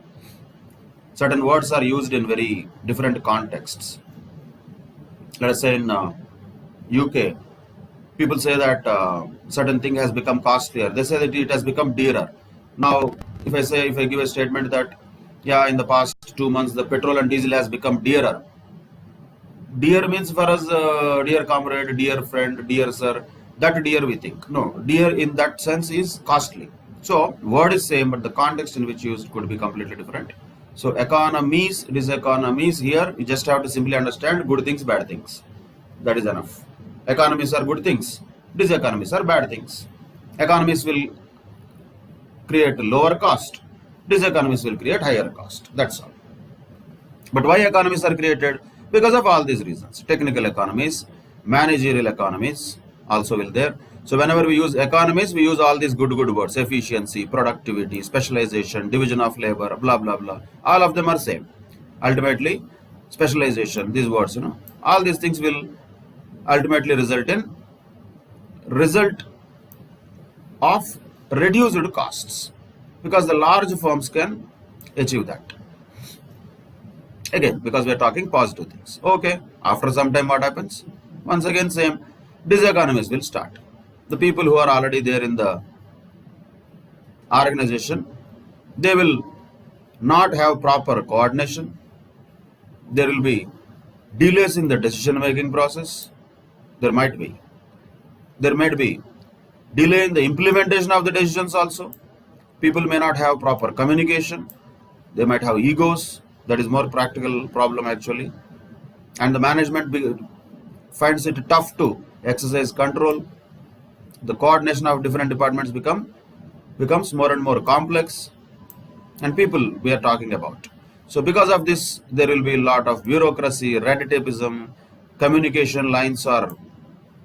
Certain words are used in very different contexts. Let us say in UK, people say that certain thing has become costlier. They say that it has become dearer. Now, if I give a statement that, yeah, in the past 2 months, the petrol and diesel has become dearer. Dear means for us, dear comrade, dear friend, dear sir, that dear we think. No, dear in that sense is costly. So, word is same, but the context in which used could be completely different. So, economies, diseconomies here, you just have to simply understand good things, bad things. That is enough. Economies are good things, diseconomies are bad things. Economies will create lower cost, Diseconomies will create higher cost. That's all. But why economies are created? Because of all these reasons. Technical economies, managerial economies also will there. So whenever we use economies, we use all these good words: efficiency, productivity, specialization, division of labor, blah blah blah. All of them are same. Ultimately, specialization, these words, all these things will ultimately result of reduced costs, because the large firms can achieve that. Again, because we are talking positive things. Okay, after some time what happens? Once again same, diseconomies will start. The people who are already there in the organization, they will not have proper coordination. There will be delays in the decision making process. There might be delay in the implementation of the decisions also. People may not have proper communication. They might have egos. That is more practical problem actually. And the management finds it tough to exercise control. The coordination of different departments becomes more and more complex. And people we are talking about. So because of this, there will be a lot of bureaucracy, red tapeism, communication lines are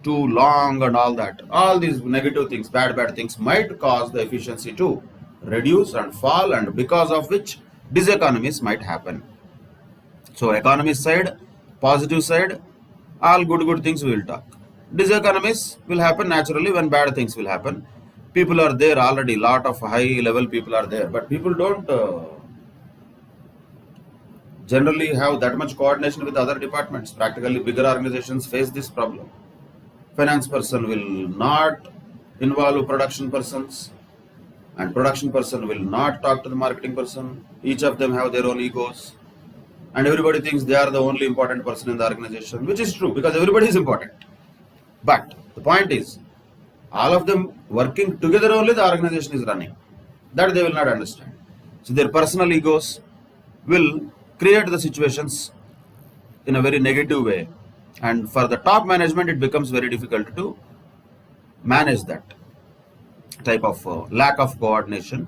too long and all that. All these negative things, bad things might cause the efficiency to reduce and fall, and because of which diseconomies might happen. So economy side, positive side, all good things we will talk. Diseconomies will happen naturally when bad things will happen. People are there already, lot of high level people are there, but people don't generally have that much coordination with other departments. Practically bigger organizations face this problem. Finance person will not involve production persons, and production person will not talk to the marketing person. Each of them have their own egos, and everybody thinks they are the only important person in the organization, which is true because everybody is important. But the point is, all of them working together only the organization is running. That they will not understand. So their personal egos will create the situations in a very negative way, and for the top management it becomes very difficult to manage that type of lack of coordination,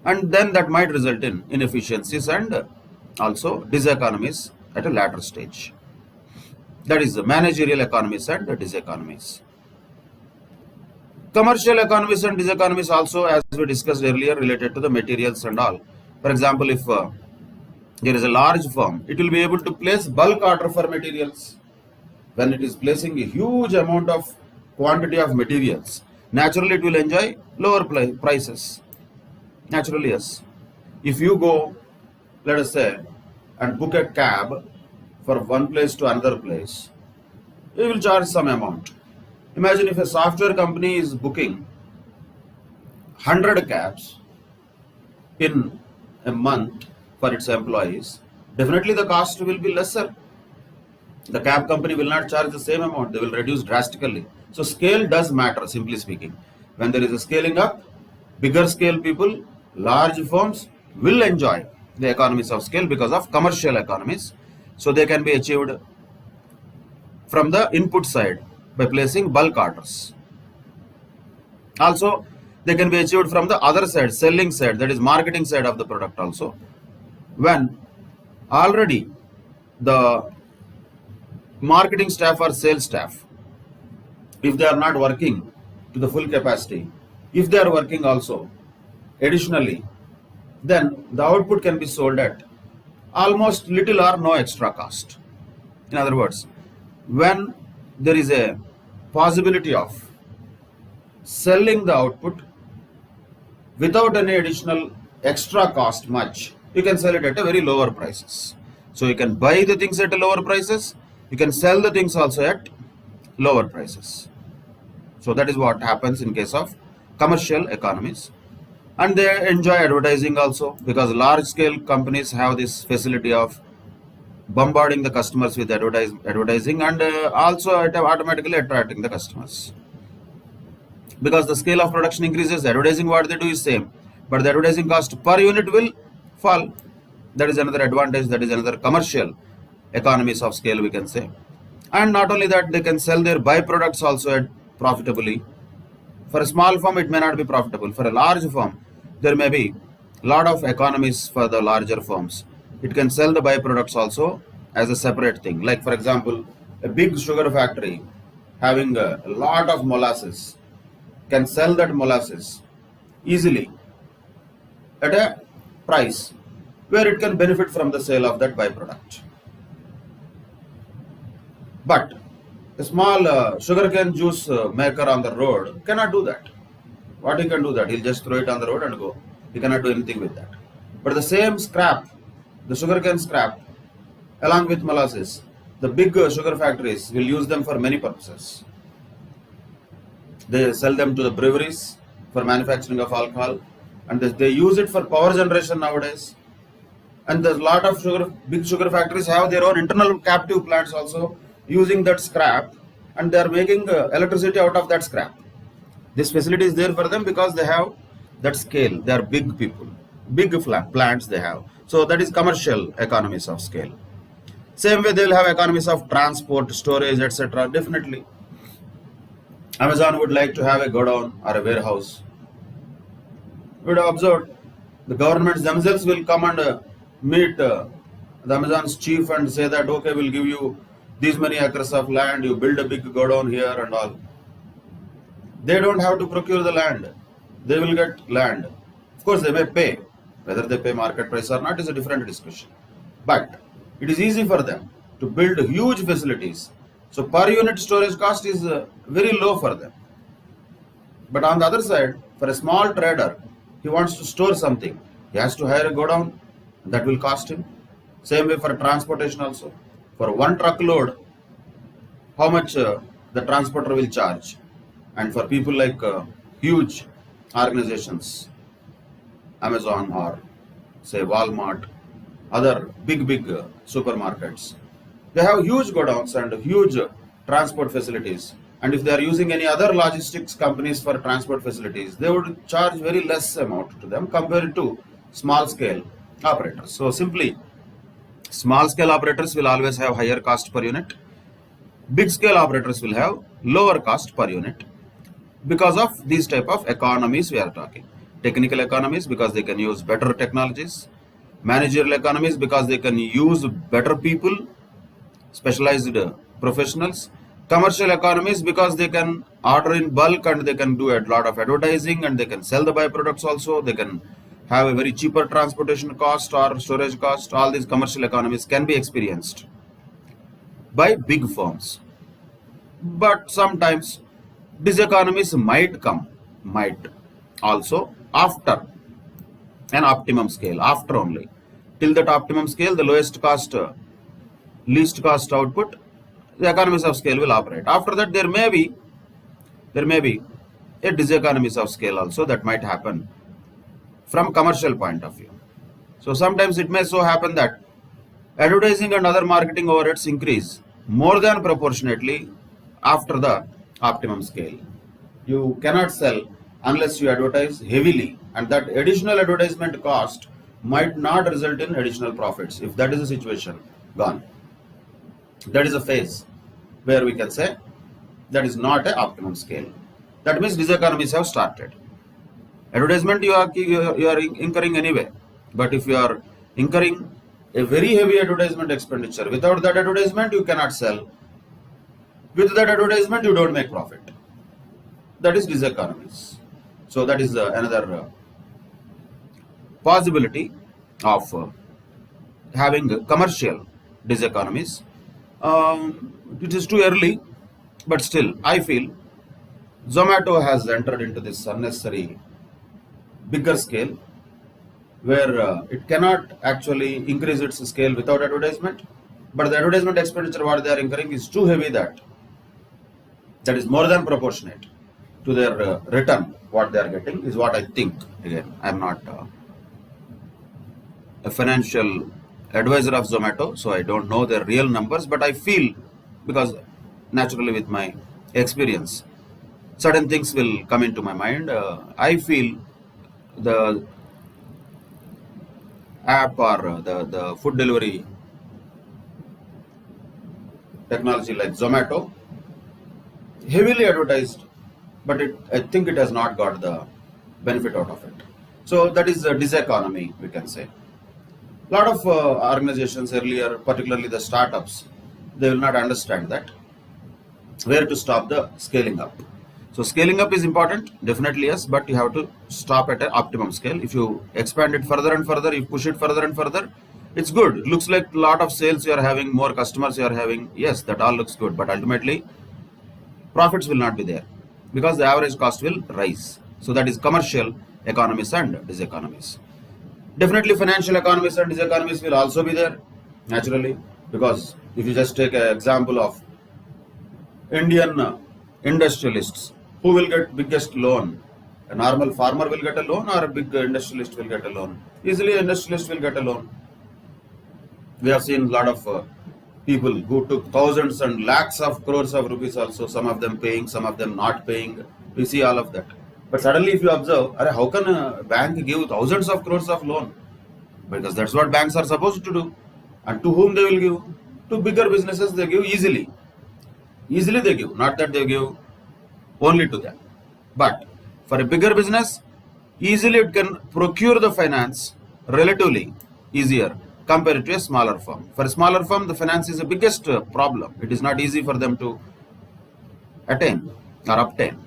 and then that might result in inefficiencies and also diseconomies at a later stage. That is the managerial economies and the diseconomies. Commercial economies and diseconomies also, as we discussed earlier, related to the materials and all. For example, if there is a large firm, it will be able to place bulk order for materials. When it is placing a huge amount of quantity of materials, naturally it will enjoy lower prices. Naturally, yes. If you go, let us say, and book a cab for one place to another place, you will charge some amount. Imagine if a software company is booking 100 cabs in a month for its employees, definitely the cost will be lesser. The cab company will not charge the same amount, they will reduce drastically. So scale does matter, simply speaking. When there is a scaling up, bigger scale people, large firms will enjoy the economies of scale because of commercial economies. So they can be achieved from the input side by placing bulk orders. Also, they can be achieved from the other side, selling side, that is marketing side of the product also. When already the marketing staff or sales staff, if they are not working to the full capacity, if they are working also additionally, then the output can be sold at almost little or no extra cost. In other words, when there is a possibility of selling the output without any additional extra cost much, you can sell it at a very lower prices. So you can buy the things at a lower prices, you can sell the things also at lower prices. So that is what happens in case of commercial economies. And they enjoy advertising also, because large scale companies have this facility of bombarding the customers with advertising, and also automatically attracting the customers. Because the scale of production increases, advertising what they do is same, but the advertising cost per unit will fall. That is another advantage, that is another commercial economies of scale we can say. And not only that, they can sell their byproducts also profitably. For a small firm it may not be profitable. For a large firm there may be lot of economies for the larger firms. It can sell the byproducts also as a separate thing. Like for example, a big sugar factory having a lot of molasses can sell that molasses easily at a price where it can benefit from the sale of that byproduct. But a small sugarcane juice maker on the road cannot do that. What he can do that? He'll just throw it on the road and go. He cannot do anything with that. But the same scrap, the sugarcane scrap, along with molasses, the big sugar factories will use them for many purposes. They sell them to the breweries for manufacturing of alcohol, and they use it for power generation nowadays. And there's a lot of big sugar factories have their own internal captive plants also using that scrap, and they are making electricity out of that scrap. This facility is there for them because they have that scale. They are big people, big plants they have. So that is commercial economies of scale. Same way they will have economies of transport, storage, etc. Definitely. Amazon would like to have a godown or a warehouse. We would have observed the governments themselves will come and meet the Amazon's chief and say that, okay, we'll give you these many acres of land, you build a big godown here and all. They don't have to procure the land. They will get land. Of course, they may pay. Whether they pay market price or not is a different discussion. But it is easy for them to build huge facilities. So per unit storage cost is very low for them. But on the other side, for a small trader, he wants to store something. He has to hire a godown. That will cost him. Same way for transportation also. For one truckload, how much the transporter will charge. And for people like huge organizations, Amazon or say Walmart, other big supermarkets, they have huge godowns and huge transport facilities. And if they are using any other logistics companies for transport facilities, they would charge very less amount to them compared to small scale operators. So simply, small scale operators will always have higher cost per unit. Big scale operators will have lower cost per unit because of these type of economies we are talking. Technical economies because they can use better technologies. Managerial economies because they can use better people, specialized professionals. Commercial economies because they can order in bulk and they can do a lot of advertising and they can sell the byproducts also. They can have a very cheaper transportation cost or storage cost. All these commercial economies can be experienced by big firms. But sometimes these economies might also after an optimum scale, after only. Till that optimum scale, the lowest cost, least cost output, the economies of scale will operate. After that, there may be a diseconomies of scale also that might happen from commercial point of view. So sometimes it may so happen that advertising and other marketing overheads increase more than proportionately after the optimum scale. You cannot sell unless you advertise heavily, and that additional advertisement cost might not result in additional profits. If that is the situation, gone. That is a phase where we can say that is not an optimum scale. That means diseconomies have started. Advertisement you are incurring anyway, but if you are incurring a very heavy advertisement expenditure, without that advertisement you cannot sell. With that advertisement you don't make profit. That is diseconomies. So that is another possibility of having commercial diseconomies. It is too early, but still I feel Zomato has entered into this unnecessary bigger scale where it cannot actually increase its scale without advertisement, but the advertisement expenditure what they are incurring is too heavy that is more than proportionate to their return what they are getting is what I think. Again, I am not a financial advisor of Zomato, so I don't know their real numbers, but I feel, because naturally with my experience certain things will come into my mind. I feel the app or the food delivery technology like Zomato heavily advertised, but I think it has not got the benefit out of it. So that is a diseconomy, we can say. A lot of organizations earlier, particularly the startups, they will not understand that where to stop the scaling up. So scaling up is important, definitely yes, but you have to stop at an optimum scale. If you expand it further and further, you push it further and further, it's good. It looks like a lot of sales you are having, more customers you are having. Yes, that all looks good, but ultimately profits will not be there because the average cost will rise. So that is commercial economies and diseconomies. Definitely financial economies and diseconomies will also be there naturally, because if you just take an example of Indian industrialists, who will get biggest loan? A normal farmer will get a loan, or a big industrialist will get a loan? Easily an industrialist will get a loan. We have seen a lot of people who took thousands and lakhs of crores of rupees also, some of them paying, some of them not paying. We see all of that. But suddenly if you observe, how can a bank give thousands of crores of loan? Because that's what banks are supposed to do. And to whom they will give? To bigger businesses they give easily. Easily they give, not that they give only to them. But for a bigger business, easily it can procure the finance relatively easier compared to a smaller firm. For a smaller firm, the finance is the biggest problem. It is not easy for them to attain or obtain.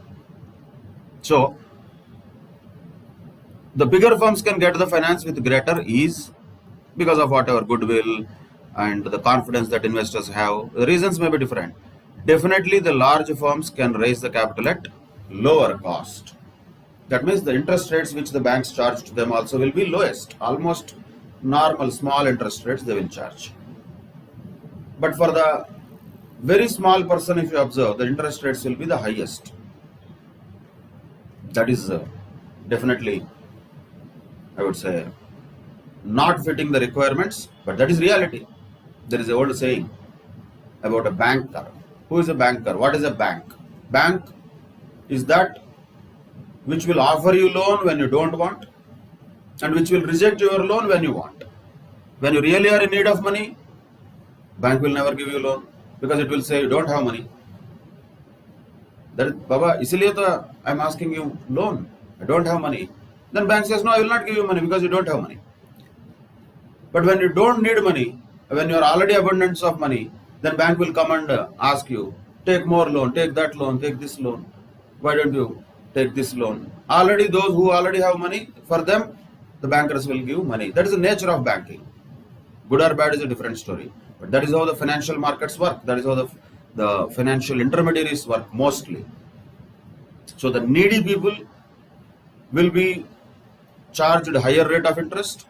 So, the bigger firms can get the finance with greater ease because of whatever goodwill and the confidence that investors have. The reasons may be different. Definitely, the large firms can raise the capital at lower cost. That means the interest rates which the banks charge to them also will be lowest. Almost normal small interest rates they will charge. But for the very small person, if you observe, the interest rates will be the highest. That is definitely, I would say, not fitting the requirements, but that is reality. There is an old saying about a banker. Who is a banker? What is a bank? Bank is that which will offer you loan when you don't want, and which will reject your loan when you want. When you really are in need of money, bank will never give you loan because it will say you don't have money. That is, Baba, isliye to I am asking you loan. I don't have money. Then bank says, no, I will not give you money because you don't have money. But when you don't need money, when you are already abundance of money, then bank will come and ask you, take more loan, take that loan, take this loan. Why don't you take this loan? Already those who already have money, for them, the bankers will give money. That is the nature of banking. Good or bad is a different story. But that is how the financial markets work. That is how the financial intermediaries work mostly. So the needy people will be charged higher rate of interest,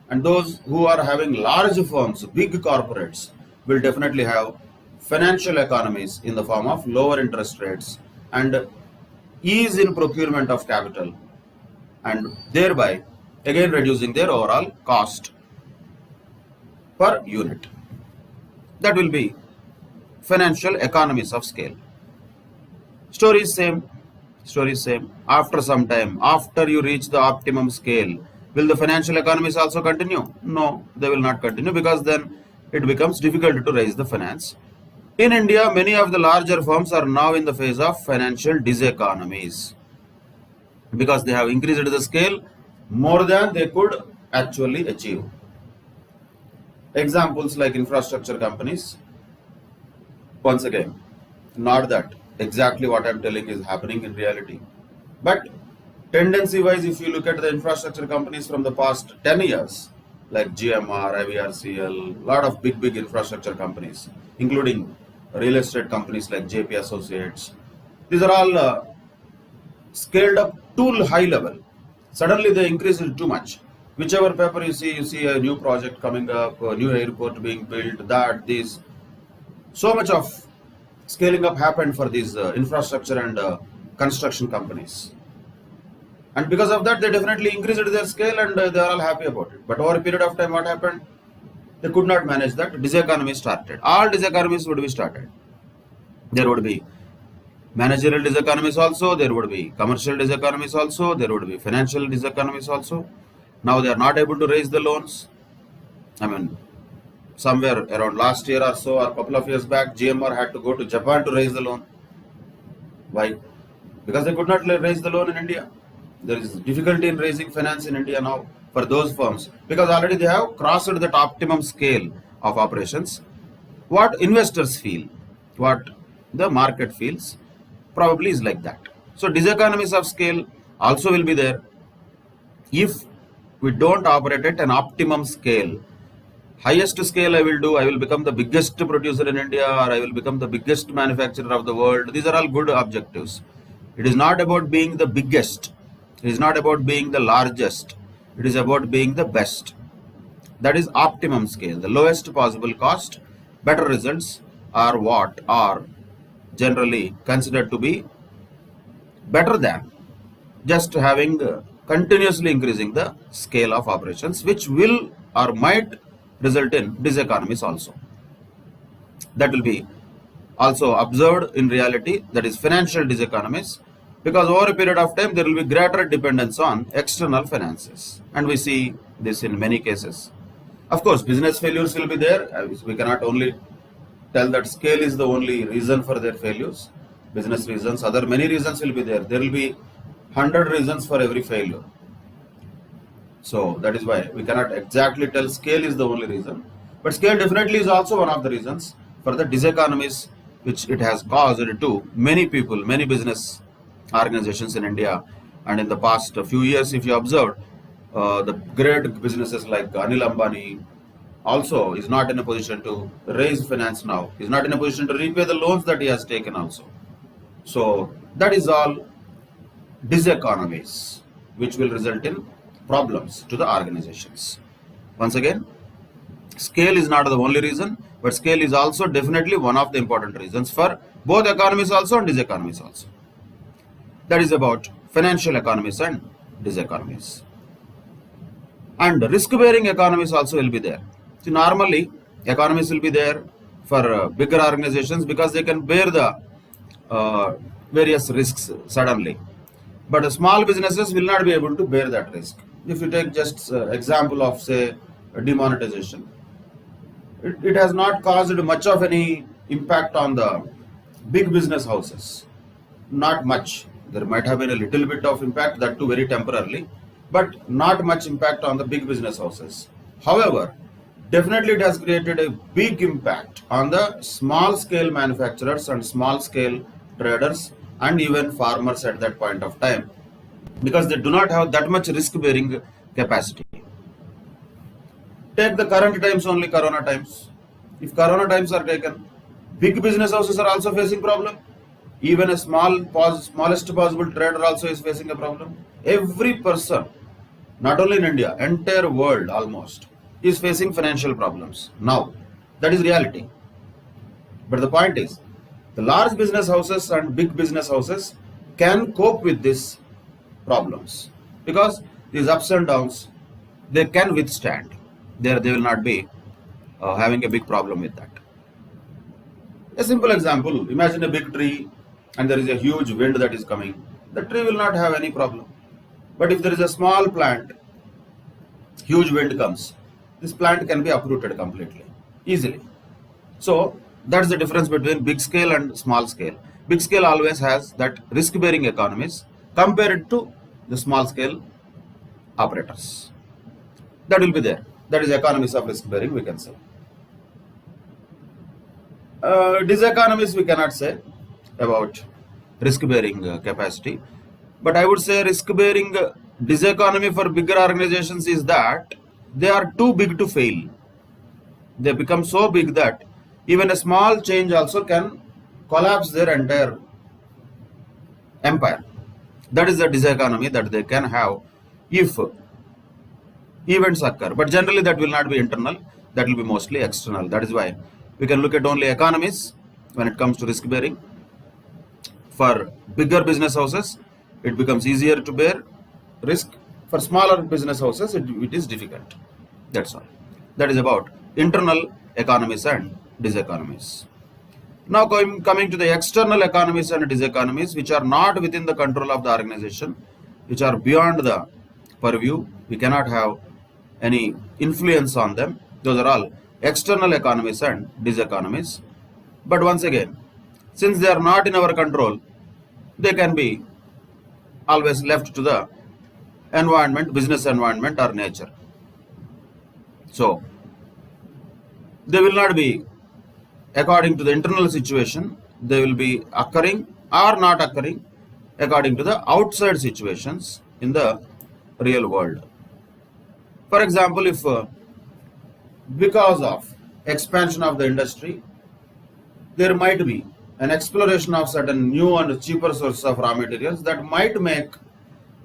and those who are having large firms, big corporates, will definitely have financial economies in the form of lower interest rates and ease in procurement of capital, and thereby again reducing their overall cost per unit. That will be financial economies of scale. Story is same. After some time, after you reach the optimum scale, will the financial economies also continue? No, they will not continue, because then it becomes difficult to raise the finance. In India, many of the larger firms are now in the phase of financial diseconomies because they have increased the scale more than they could actually achieve. Examples like infrastructure companies. Once again, not that exactly what I am telling is happening in reality, but tendency wise, if you look at the infrastructure companies from the past 10 years, like GMR, IVRCL, lot of big infrastructure companies, including real estate companies like JP Associates, these are all scaled up to high level. Suddenly they increase it too much. Whichever paper you see a new project coming up, a new airport being built, this. So much of scaling up happened for these infrastructure and construction companies. And because of that, they definitely increased their scale, and they are all happy about it. But over a period of time, what happened? They could not manage that. Diseconomy started. All diseconomies would be started. There would be managerial diseconomies also, there would be commercial diseconomies also, there would be financial diseconomies also. Now they are not able to raise the loans. I mean, somewhere around last year or so, or a couple of years back, GMR had to go to Japan to raise the loan. Why? Because they could not raise the loan in India. There is difficulty in raising finance in India now for those firms because already they have crossed that optimum scale of operations. What investors feel, what the market feels, probably is like that. So diseconomies of scale also will be there if we don't operate at an optimum scale. Highest scale I will do, I will become the biggest producer in India, or I will become the biggest manufacturer of the world. These are all good objectives. It is not about being the biggest. It is not about being the largest. It is about being the best. That is optimum scale. The lowest possible cost, better results are what are generally considered to be better than just having continuously increasing the scale of operations, which will or might result in diseconomies also. That will be also observed in reality, that is financial diseconomies, because over a period of time there will be greater dependence on external finances, and we see this in many cases. Of course, business failures will be there. We cannot only tell that scale is the only reason for their failures. Business reasons, other many reasons will be there. There will be 100 reasons for every failure. So that is why we cannot exactly tell scale is the only reason. But scale definitely is also one of the reasons for the diseconomies which it has caused to many people, many business organizations in India. And in the past few years, if you observe, the great businesses like Anil Ambani also is not in a position to raise finance now. He is not in a position to repay the loans that he has taken also. So that is all diseconomies which will result in problems to the organizations. Once again, scale is not the only reason, but scale is also definitely one of the important reasons for both economies also and diseconomies also. That is about financial economies and diseconomies. And risk-bearing economies also will be there. See, normally economies will be there for bigger organizations because they can bear the various risks suddenly. But small businesses will not be able to bear that risk. If you take just example of say demonetization, it has not caused much of any impact on the big business houses. Not much. There might have been a little bit of impact, that too very temporarily, but not much impact on the big business houses. However, definitely it has created a big impact on the small scale manufacturers and small scale traders and even farmers at that point of time, because they do not have that much risk bearing capacity. Take the current times only, corona times. If corona times are taken, big business houses are also facing problem. Even a smallest possible trader also is facing a problem. Every person, not only in India, entire world almost, is facing financial problems now. That is reality. But the point is, the large business houses and big business houses can cope with these problems because these ups and downs they can withstand. They will not be having a big problem with that. A simple example, imagine a big tree and there is a huge wind that is coming. The tree will not have any problem. But if there is a small plant, huge wind comes, this plant can be uprooted completely, easily. So that's the difference between big scale and small scale. Big scale always has that risk bearing economies compared to the small scale operators. That will be there. That is economies of risk bearing, we can say. Diseconomies we cannot say about risk bearing capacity, but I would say risk bearing diseconomy for bigger organizations is that they are too big to fail. They become so big that even a small change also can collapse their entire empire. That is the diseconomy that they can have if events occur. But generally that will not be internal, that will be mostly external. That is why we can look at only economies when it comes to risk bearing. For bigger business houses, it becomes easier to bear risk. For smaller business houses, it is difficult. That's all. That is about internal economies and diseconomies. Now coming to the external economies and diseconomies, which are not within the control of the organization, which are beyond the purview, we cannot have any influence on them. Those are all external economies and diseconomies. But once again, since they are not in our control, they can be always left to the environment, business environment or nature. So they will not be according to the internal situation, they will be occurring or not occurring according to the outside situations in the real world. For example, if because of expansion of the industry, there might be an exploration of certain new and cheaper sources of raw materials that might make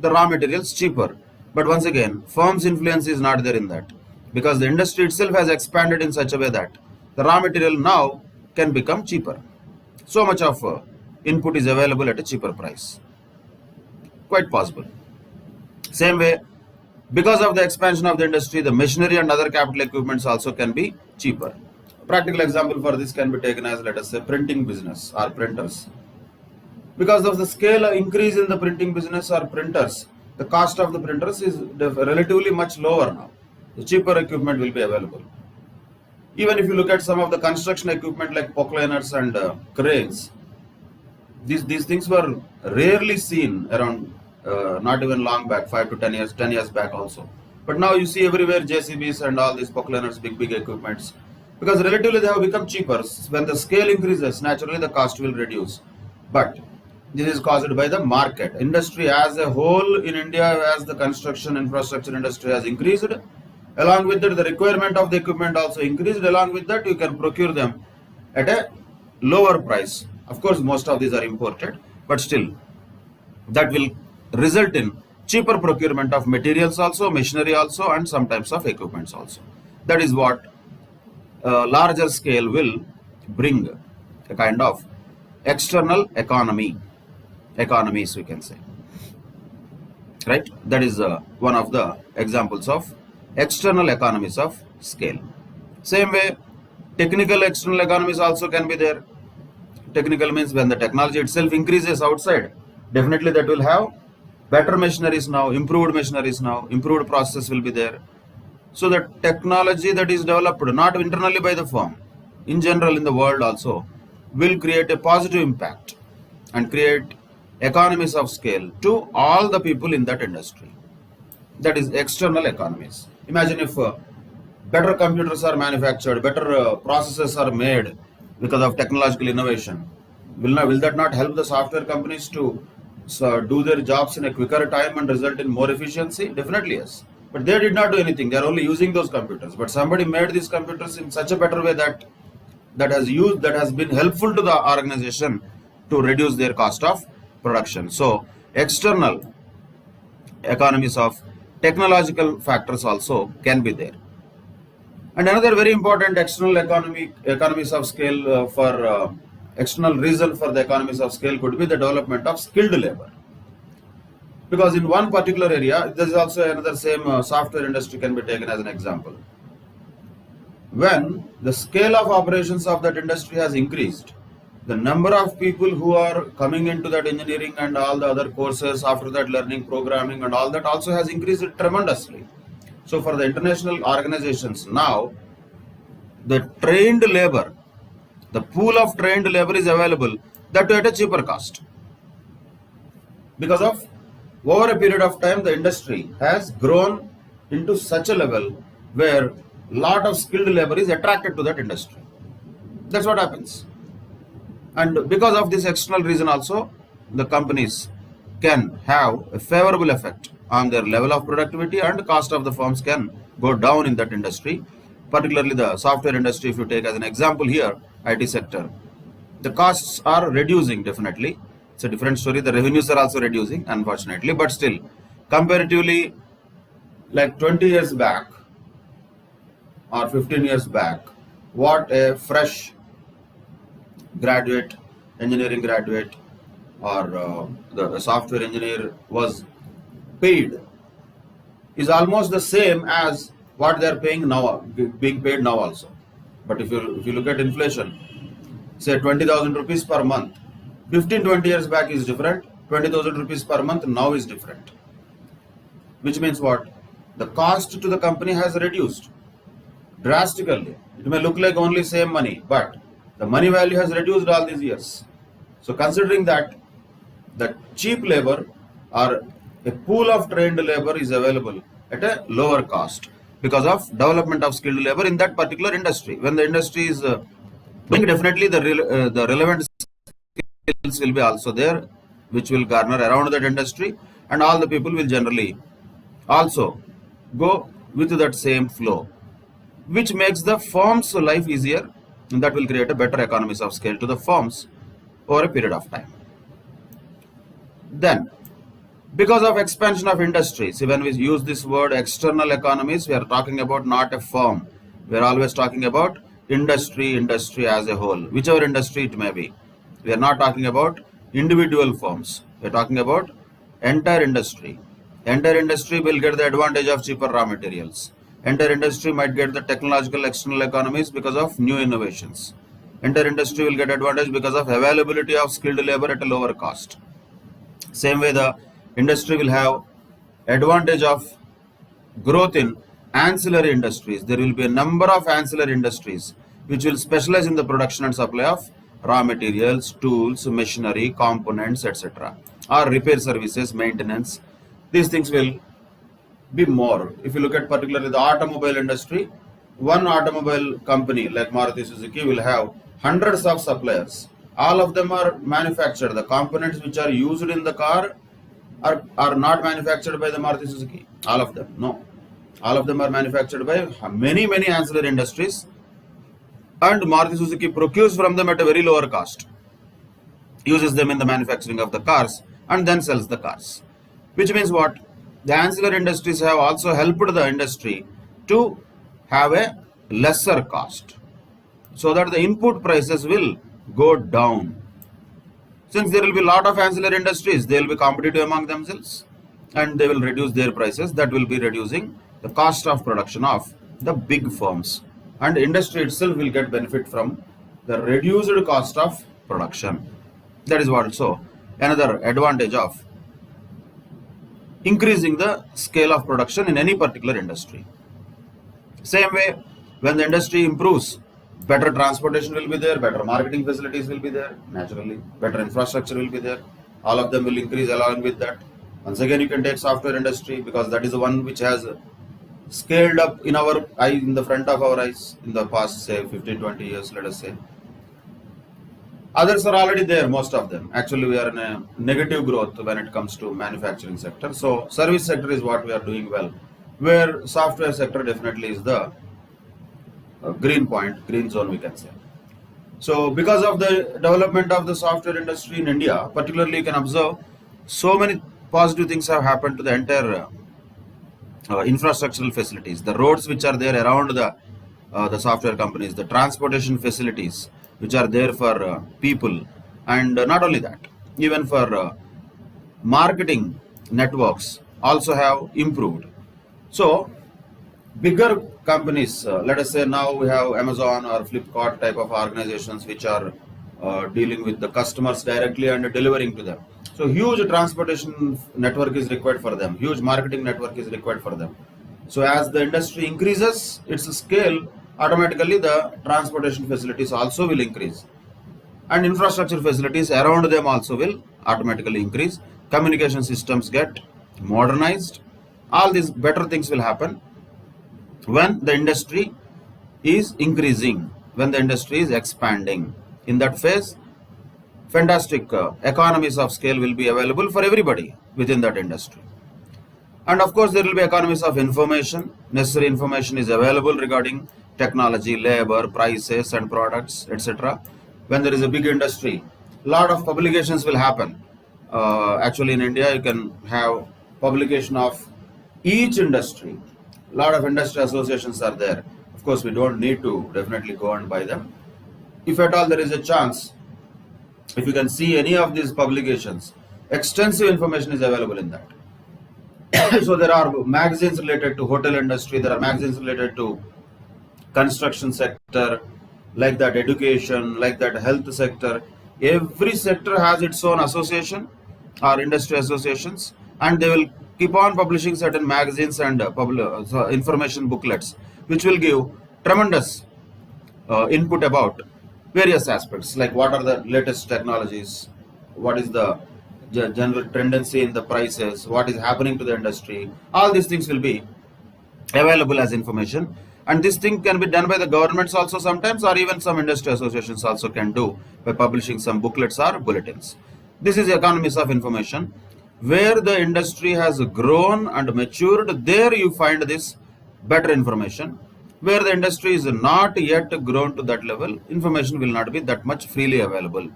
the raw materials cheaper. But once again, firm's influence is not there in that, because the industry itself has expanded in such a way that the raw material now can become cheaper. So much of input is available at a cheaper price. Quite possible. Same way, because of the expansion of the industry, the machinery and other capital equipments also can be cheaper. A practical example for this can be taken as, let us say, printing business or printers. Because of the scale increase in the printing business or printers, the cost of the printers is relatively much lower now. The cheaper equipment will be available. Even if you look at some of the construction equipment like pokeliners and cranes, these things were rarely seen around not even long back, 5 to 10 years back also. But now you see everywhere JCBs and all these pokeliners, big equipments, because relatively they have become cheaper. When the scale increases, naturally the cost will reduce. But this is caused by the market. Industry as a whole in India, as the construction infrastructure industry has increased, along with that the requirement of the equipment also increased. Along with that, you can procure them at a lower price. Of course, most of these are imported, but still that will result in cheaper procurement of materials also, machinery also, and some types of equipments also. That is what larger scale will bring a kind of external economies, we can say, right? That is one of the examples of external economies of scale. Same way, technical external economies also can be there. Technical means when the technology itself increases outside, definitely that will have better machineries now, improved machineries now, improved process will be there. So the technology that is developed not internally by the firm, in general in the world also, will create a positive impact and create economies of scale to all the people in that industry. That is external economies. Imagine if better computers are manufactured, better processes are made because of technological innovation. Will that not help the software companies to do their jobs in a quicker time and result in more efficiency? Definitely yes. But they did not do anything. They are only using those computers. But somebody made these computers in such a better way that has been helpful to the organization to reduce their cost of production. So external economies of technological factors also can be there. And another very important external economies of scale external reason for the economies of scale could be the development of skilled labor. Because in one particular area, there is also another same software industry can be taken as an example. When the scale of operations of that industry has increased, the number of people who are coming into that engineering and all the other courses, after that learning programming and all that also has increased tremendously. So for the international organizations now, the trained labor, the pool of trained labor is available, that at a cheaper cost. Because of over a period of time, the industry has grown into such a level where lot of skilled labor is attracted to that industry. That's what happens. And because of this external reason also, the companies can have a favorable effect on their level of productivity, and cost of the firms can go down in that industry. Particularly the software industry, if you take as an example here, IT sector, the costs are reducing definitely. It's a different story. The revenues are also reducing, unfortunately, but still, comparatively, like 20 years back or 15 years back, what a fresh graduate, engineering graduate, or the software engineer was paid is almost the same as what they are paying now, being paid now also. But if you look at inflation, say 20,000 rupees per month, 15-20 years back is different, 20,000 rupees per month now is different. Which means what? The cost to the company has reduced drastically. It may look like only same money, but the money value has reduced all these years. So considering that the cheap labor or a pool of trained labor is available at a lower cost because of development of skilled labor in that particular industry. When the industry is doing, definitely the relevant skills will be also there, which will garner around that industry, and all the people will generally also go with that same flow, which makes the firm's life easier, and that will create a better economies of scale to the firms over a period of time. Then, because of expansion of industries, when we use this word external economies, we are talking about not a firm. We are always talking about industry as a whole, whichever industry it may be. We are not talking about individual firms. We are talking about entire industry. Entire industry will get the advantage of cheaper raw materials. Entire industry might get the technological external economies because of new innovations. Entire industry will get advantage because of availability of skilled labor at a lower cost. Same way, the industry will have advantage of growth in ancillary industries. There will be a number of ancillary industries which will specialize in the production and supply of raw materials, tools, machinery, components, etc., or repair services, maintenance. These things will be more. If you look at particularly the automobile industry, one automobile company like Maruti Suzuki will have hundreds of suppliers. All of them are manufactured. The components which are used in the car are not manufactured by the Maruti Suzuki. All of them, no. All of them are manufactured by many ancillary industries, and Maruti Suzuki procures from them at a very lower cost, uses them in the manufacturing of the cars, and then sells the cars. Which means what? The ancillary industries have also helped the industry to have a lesser cost, so that the input prices will go down. Since there will be a lot of ancillary industries, they will be competitive among themselves and they will reduce their prices. That will be reducing the cost of production of the big firms, and the industry itself will get benefit from the reduced cost of production. That is what also another advantage of increasing the scale of production in any particular industry. Same way, when the industry improves, better transportation will be there, better marketing facilities will be there, naturally, better infrastructure will be there. All of them will increase along with that. Once again, you can take software industry, because that is the one which has scaled up in our eye, in the front of our eyes in the past, say, 15-20 years, let us say. Others are already there, most of them. Actually, we are in a negative growth when it comes to manufacturing sector. So, service sector is what we are doing well, where software sector definitely is the green point, green zone, we can say. So, because of the development of the software industry in India, particularly, you can observe so many positive things have happened to the entire infrastructural facilities, the roads which are there around the software companies, the transportation facilities which are there for people, and not only that, even for marketing networks also have improved. So, bigger companies, let us say now we have Amazon or Flipkart type of organizations which are dealing with the customers directly and delivering to them. So huge transportation network is required for them, huge marketing network is required for them. So as the industry increases its scale, automatically the transportation facilities also will increase, and infrastructure facilities around them also will automatically increase. Communication systems get modernized. All these better things will happen when the industry is increasing, when the industry is expanding. In that phase, fantastic economies of scale will be available for everybody within that industry. And of course, there will be economies of information. Necessary information is available regarding technology, labor, prices and products, etc. When there is a big industry, a lot of publications will happen. Actually, in India, you can have publication of each industry. A lot of industry associations are there. Of course, we don't need to definitely go and buy them. If at all there is a chance, if you can see any of these publications, extensive information is available in that. So there are magazines related to hotel industry, there are magazines related to construction sector, like that education, like that health sector. Every sector has its own association or industry associations, and they will keep on publishing certain magazines and information booklets, which will give tremendous input about various aspects, like what are the latest technologies, what is the general tendency in the prices, what is happening to the industry, all these things will be available as information. And this thing can be done by the governments also sometimes, or even some industry associations also can do by publishing some booklets or bulletins. This is economies of information. Where the industry has grown and matured, there you find this better information. Where the industry is not yet grown to that level, information will not be that much freely available.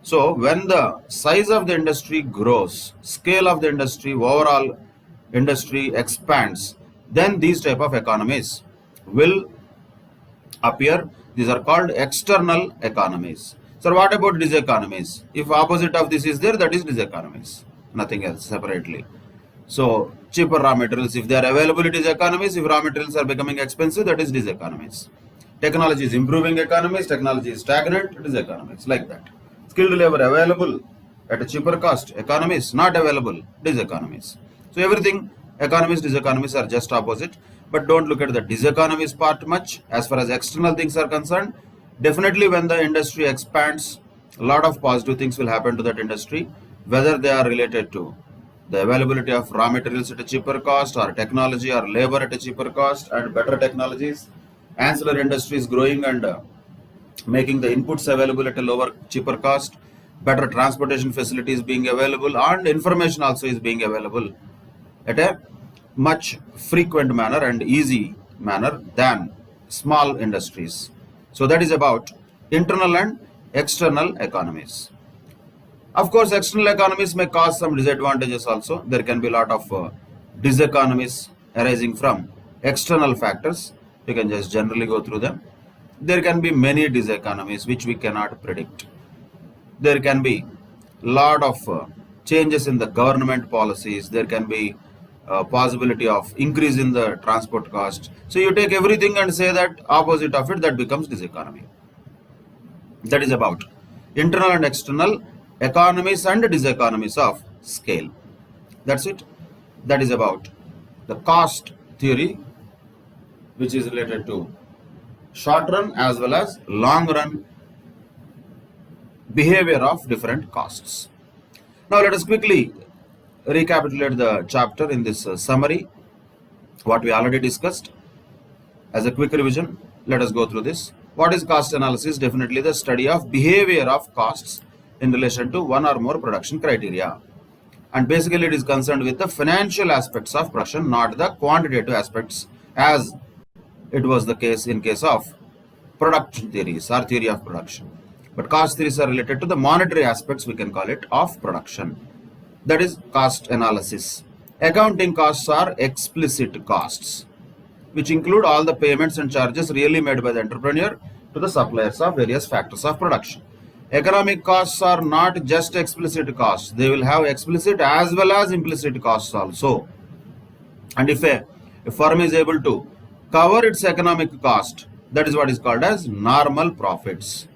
So when the size of the industry grows, scale of the industry, overall industry expands, then these type of economies will appear. These are called external economies. So what about diseconomies? If opposite of this is there, that is diseconomies, nothing else separately. So cheaper raw materials, if they are available, it is economies. If raw materials are becoming expensive, that is diseconomies. Technology is improving, economies. Technology is stagnant, it is economies, like that. Skilled labor available at a cheaper cost, economies. Not available, diseconomies. So everything, economies, diseconomies are just opposite. But don't look at the diseconomies part much. As far as external things are concerned, definitely when the industry expands, a lot of positive things will happen to that industry, whether they are related to the availability of raw materials at a cheaper cost, or technology or labor at a cheaper cost and better technologies, ancillary industries growing and making the inputs available at a lower, cheaper cost, better transportation facilities being available, and information also is being available at a much frequent manner and easy manner than small industries. So that is about internal and external economies. Of course, external economies may cause some disadvantages also. There can be a lot of diseconomies arising from external factors. You can just generally go through them. There can be many diseconomies which we cannot predict. There can be a lot of changes in the government policies. There can be possibility of increase in the transport cost. So you take everything and say that opposite of it, that becomes diseconomy. That is about internal and external economies and diseconomies of scale. That's it. That is about the cost theory, which is related to short run as well as long run behavior of different costs. Now let us quickly recapitulate the chapter in this summary, what we already discussed. As a quick revision, let us go through this. What is cost analysis? Definitely the study of behavior of costs in relation to one or more production criteria. And basically it is concerned with the financial aspects of production, not the quantitative aspects, as it was the case in case of production theories or theory of production. But cost theories are related to the monetary aspects, we can call it, of production. That is cost analysis. Accounting costs are explicit costs, which include all the payments and charges really made by the entrepreneur to the suppliers of various factors of production. Economic costs are not just explicit costs. They will have explicit as well as implicit costs also. And if a firm is able to cover its economic cost, that is what is called as normal profits.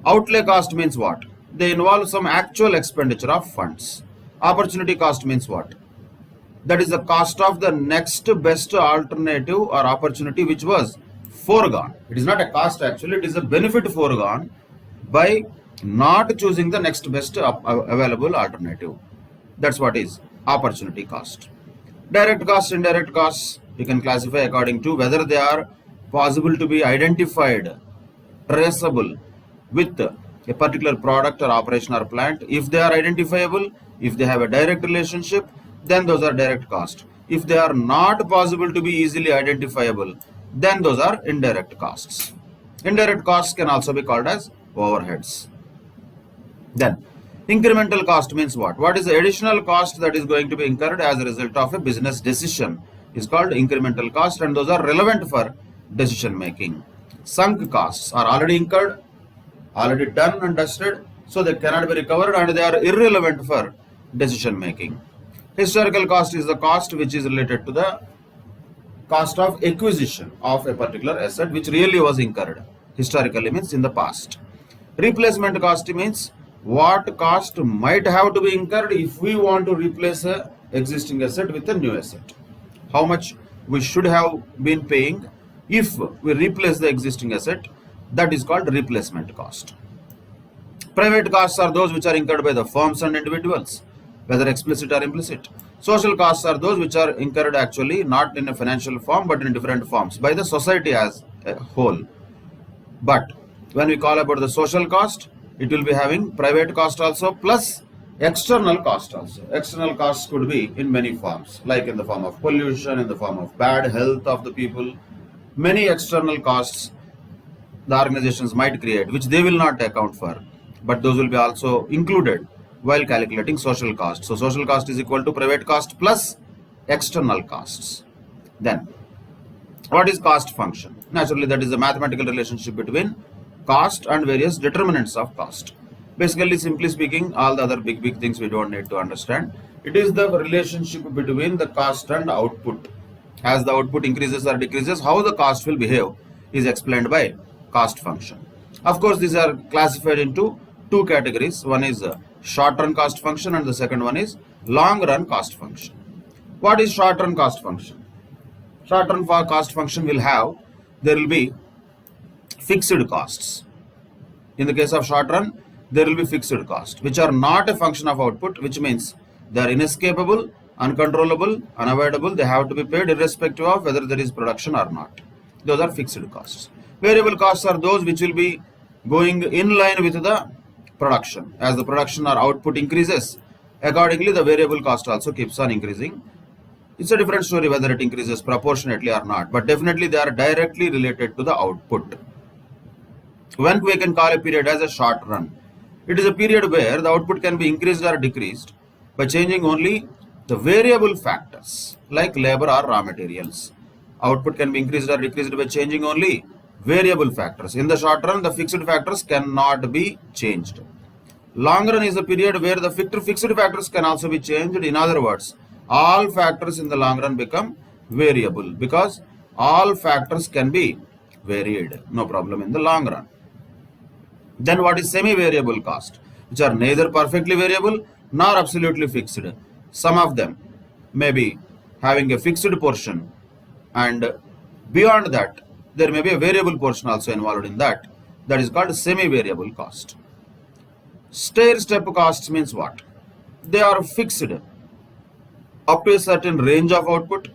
Outlay cost means what? They involve some actual expenditure of funds. Opportunity cost means what? That is the cost of the next best alternative or opportunity which was foregone. It is not a cost actually, it is a benefit foregone by not choosing the next best available alternative. That's what is opportunity cost. Direct costs, indirect costs, you can classify according to whether they are possible to be identified, traceable with a particular product or operation or plant. If they are identifiable, if they have a direct relationship, then those are direct costs. If they are not possible to be easily identifiable, then those are indirect costs. Indirect costs can also be called as overheads. Then incremental cost means what? What is the additional cost that is going to be incurred as a result of a business decision is called incremental cost, and those are relevant for decision making. Sunk costs are already incurred, already done and dusted, so they cannot be recovered and they are irrelevant for decision making. Historical cost is the cost which is related to the cost of acquisition of a particular asset which really was incurred. Historically means in the past. Replacement cost means what cost might have to be incurred if we want to replace a existing asset with a new asset. How much we should have been paying if we replace the existing asset, that is called replacement cost. Private costs are those which are incurred by the firms and individuals, whether explicit or implicit. Social costs are those which are incurred actually not in a financial form but in different forms by the society as a whole. But when we call about the social cost, it will be having private cost also plus external cost also. External costs could be in many forms, like in the form of pollution, in the form of bad health of the people. Many external costs the organizations might create, which they will not account for, but those will be also included while calculating social cost. So social cost is equal to private cost plus external costs. Then what is cost function? Naturally, that is a mathematical relationship between cost and various determinants of cost. Basically, simply speaking, all the other big things we don't need to understand. It is the relationship between the cost and output. As the output increases or decreases, how the cost will behave is explained by cost function. Of course, these are classified into two categories. One is short run cost function and the second one is long run cost function. What is short run cost function? Short run cost function will have, there will be fixed costs. In the case of short run, there will be fixed costs which are not a function of output, which means they are inescapable, uncontrollable, unavoidable. They have to be paid irrespective of whether there is production or not. Those are fixed costs. Variable costs are those which will be going in line with the production. As the production or output increases, accordingly the variable cost also keeps on increasing. It's a different story whether it increases proportionately or not, but definitely they are directly related to the output. When we can call a period as a short run, it is a period where the output can be increased or decreased by changing only the variable factors like labor or raw materials. Output can be increased or decreased by changing only variable factors. In the short run, the fixed factors cannot be changed. Long run is a period where the fixed factors can also be changed. In other words, all factors in the long run become variable because all factors can be varied. No problem in the long run. Then what is semi-variable cost? Which are neither perfectly variable nor absolutely fixed. Some of them may be having a fixed portion, and beyond that there may be a variable portion also involved in that. That is called semi-variable cost. Stair-step costs means what? They are fixed up to a certain range of output,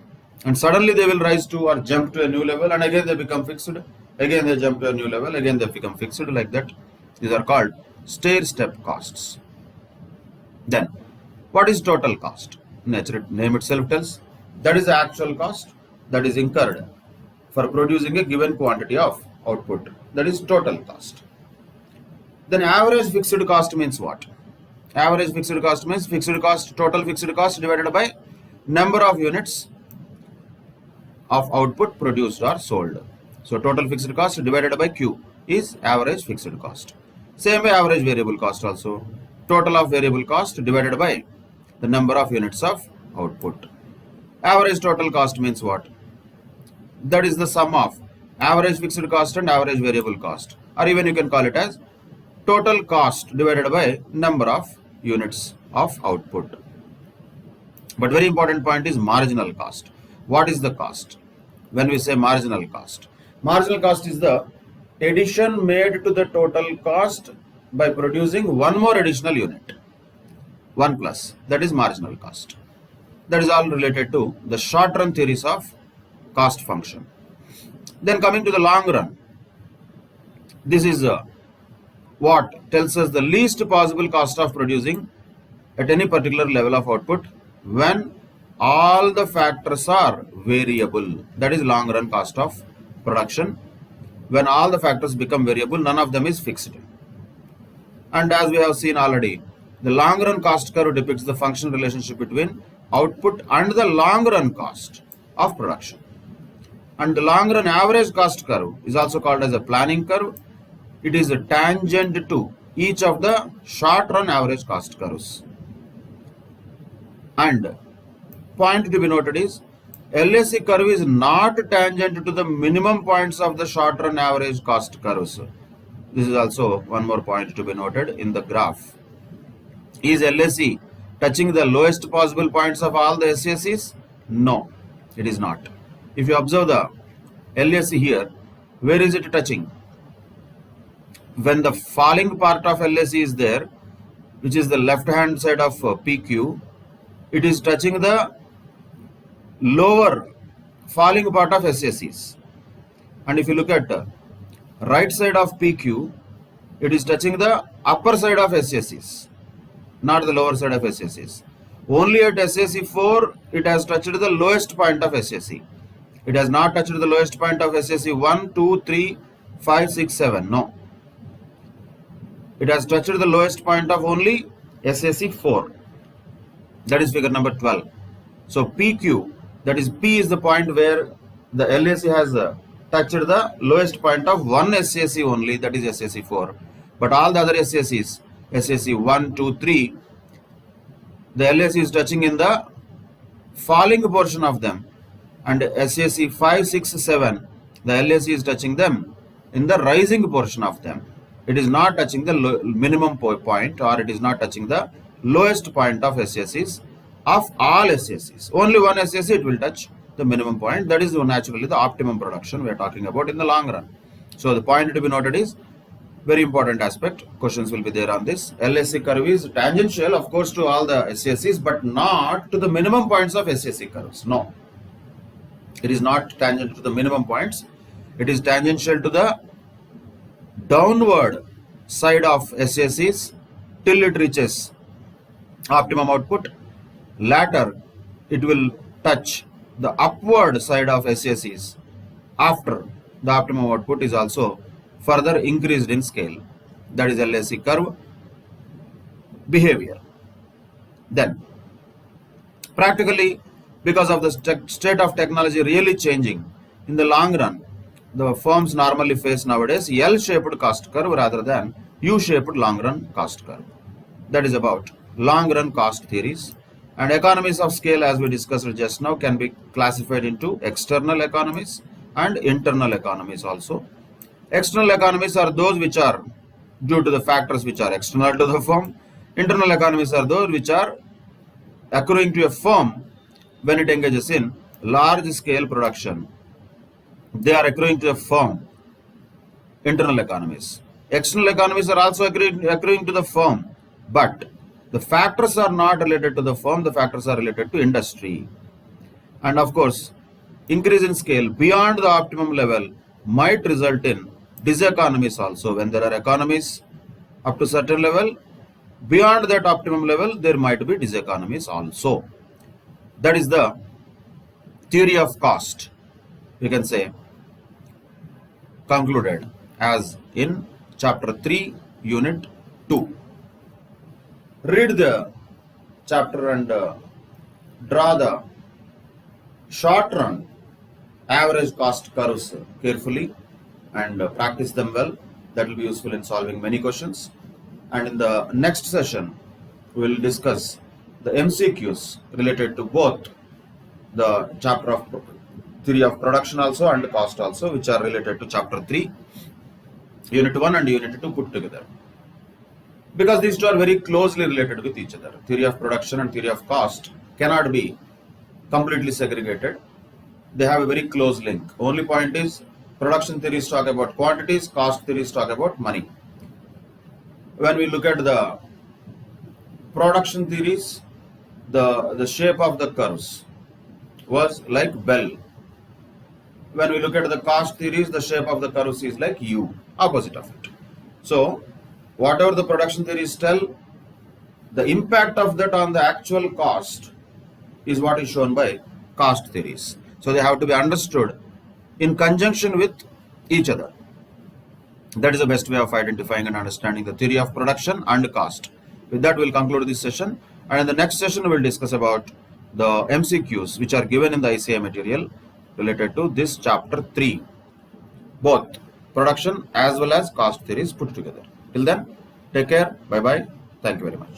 and suddenly they will rise to or jump to a new level, and again they become fixed. Again they jump to a new level, again they become fixed, like that. These are called stair-step costs. Then, what is total cost? Name itself tells. That is the actual cost that is incurred for producing a given quantity of output. That is total cost. Then average fixed cost means what? Average fixed cost means total fixed cost divided by number of units of output produced or sold. So total fixed cost divided by Q is average fixed cost. Same way average variable cost also. Total of variable cost divided by the number of units of output. Average total cost means what? That is the sum of average fixed cost and average variable cost. Or even you can call it as total cost divided by number of units of output. But very important point is marginal cost. What is the cost? When we say marginal cost is the addition made to the total cost by producing one more additional unit. 1 plus, that is marginal cost. That is all related to the short run theories of cost function. Then coming to the long run, this is what tells us the least possible cost of producing at any particular level of output when all the factors are variable. That is long run cost of production. When all the factors become variable, none of them is fixed. And as we have seen already, the long run cost curve depicts the functional relationship between output and the long run cost of production. And the long run average cost curve is also called as a planning curve. It is a tangent to each of the short run average cost curves. And point to be noted is LAC curve is not tangent to the minimum points of the short run average cost curves. This is also one more point to be noted in the graph. Is LAC touching the lowest possible points of all the SACs? No, it is not. If you observe the LAC here, where is it touching? when the falling part of LAC is there, which is the left hand side of PQ, it is touching the lower falling part of SACs. And if you look at right side of PQ, it is touching the upper side of SACs, not the lower side of SACs. Only at SAC 4, it has touched the lowest point of SAC. It has not touched the lowest point of SAC 1, 2, 3, 5, 6, 7. No. It has touched the lowest point of only SAC 4. That is figure number 12. So PQ, that is P is the point where the LAC has touched the lowest point of one SAC only, that is SAC 4. But all the other SACs, SAC 1, 2, 3, the LAC is touching in the falling portion of them. And SAC 5, 6, 7, the LAC is touching them in the rising portion of them. It is not touching the minimum point, or it is not touching the lowest point of SACs of all SACs. Only one SAC it will touch the minimum point. That is naturally the optimum production we are talking about in the long run. So the point to be noted is very important aspect. Questions will be there on this. LAC curve is tangential, of course, to all the SACs, but not to the minimum points of SAC curves. No. It is not tangent to the minimum points. It is tangential to the downward side of SACs till it reaches optimum output. Later, it will touch the upward side of SACs after the optimum output is also further increased in scale. That is LAC curve behavior. Then, practically, because of the state of technology really changing, in the long run, the firms normally face nowadays L-shaped cost curve rather than U-shaped long-run cost curve. That is about long-run cost theories. And economies of scale, as we discussed just now, can be classified into external economies and internal economies also. External economies are those which are due to the factors which are external to the firm. Internal economies are those which are accruing to a firm when it engages in large-scale production. They are accruing to a firm. Internal economies. External economies are also accruing to the firm, but the factors are not related to the firm, the factors are related to industry. And of course, increase in scale beyond the optimum level might result in diseconomies also. When there are economies up to certain level, beyond that optimum level, there might be diseconomies also. That is the theory of cost, we can say, concluded as in chapter 3, unit 2. Read the chapter and draw the short run average cost curves carefully and practice them well. That will be useful in solving many questions. And in the next session, we will discuss the MCQs related to both the chapter of theory of production also and cost also, which are related to chapter 3, unit 1 and unit 2 put together. Because these two are very closely related with each other. Theory of production and theory of cost cannot be completely segregated. They have a very close link. Only point is, production theories talk about quantities, cost theories talk about money. When we look at the production theories, the shape of the curves was like bell. When we look at the cost theories, the shape of the curves is like U, opposite of it. So, whatever the production theories tell, the impact of that on the actual cost is what is shown by cost theories. So, they have to be understood in conjunction with each other. That is the best way of identifying and understanding the theory of production and cost. With that, we will conclude this session. And in the next session, we will discuss about the MCQs which are given in the ICI material related to this chapter 3. Both production as well as cost theories put together. Till then, take care. Bye-bye. Thank you very much.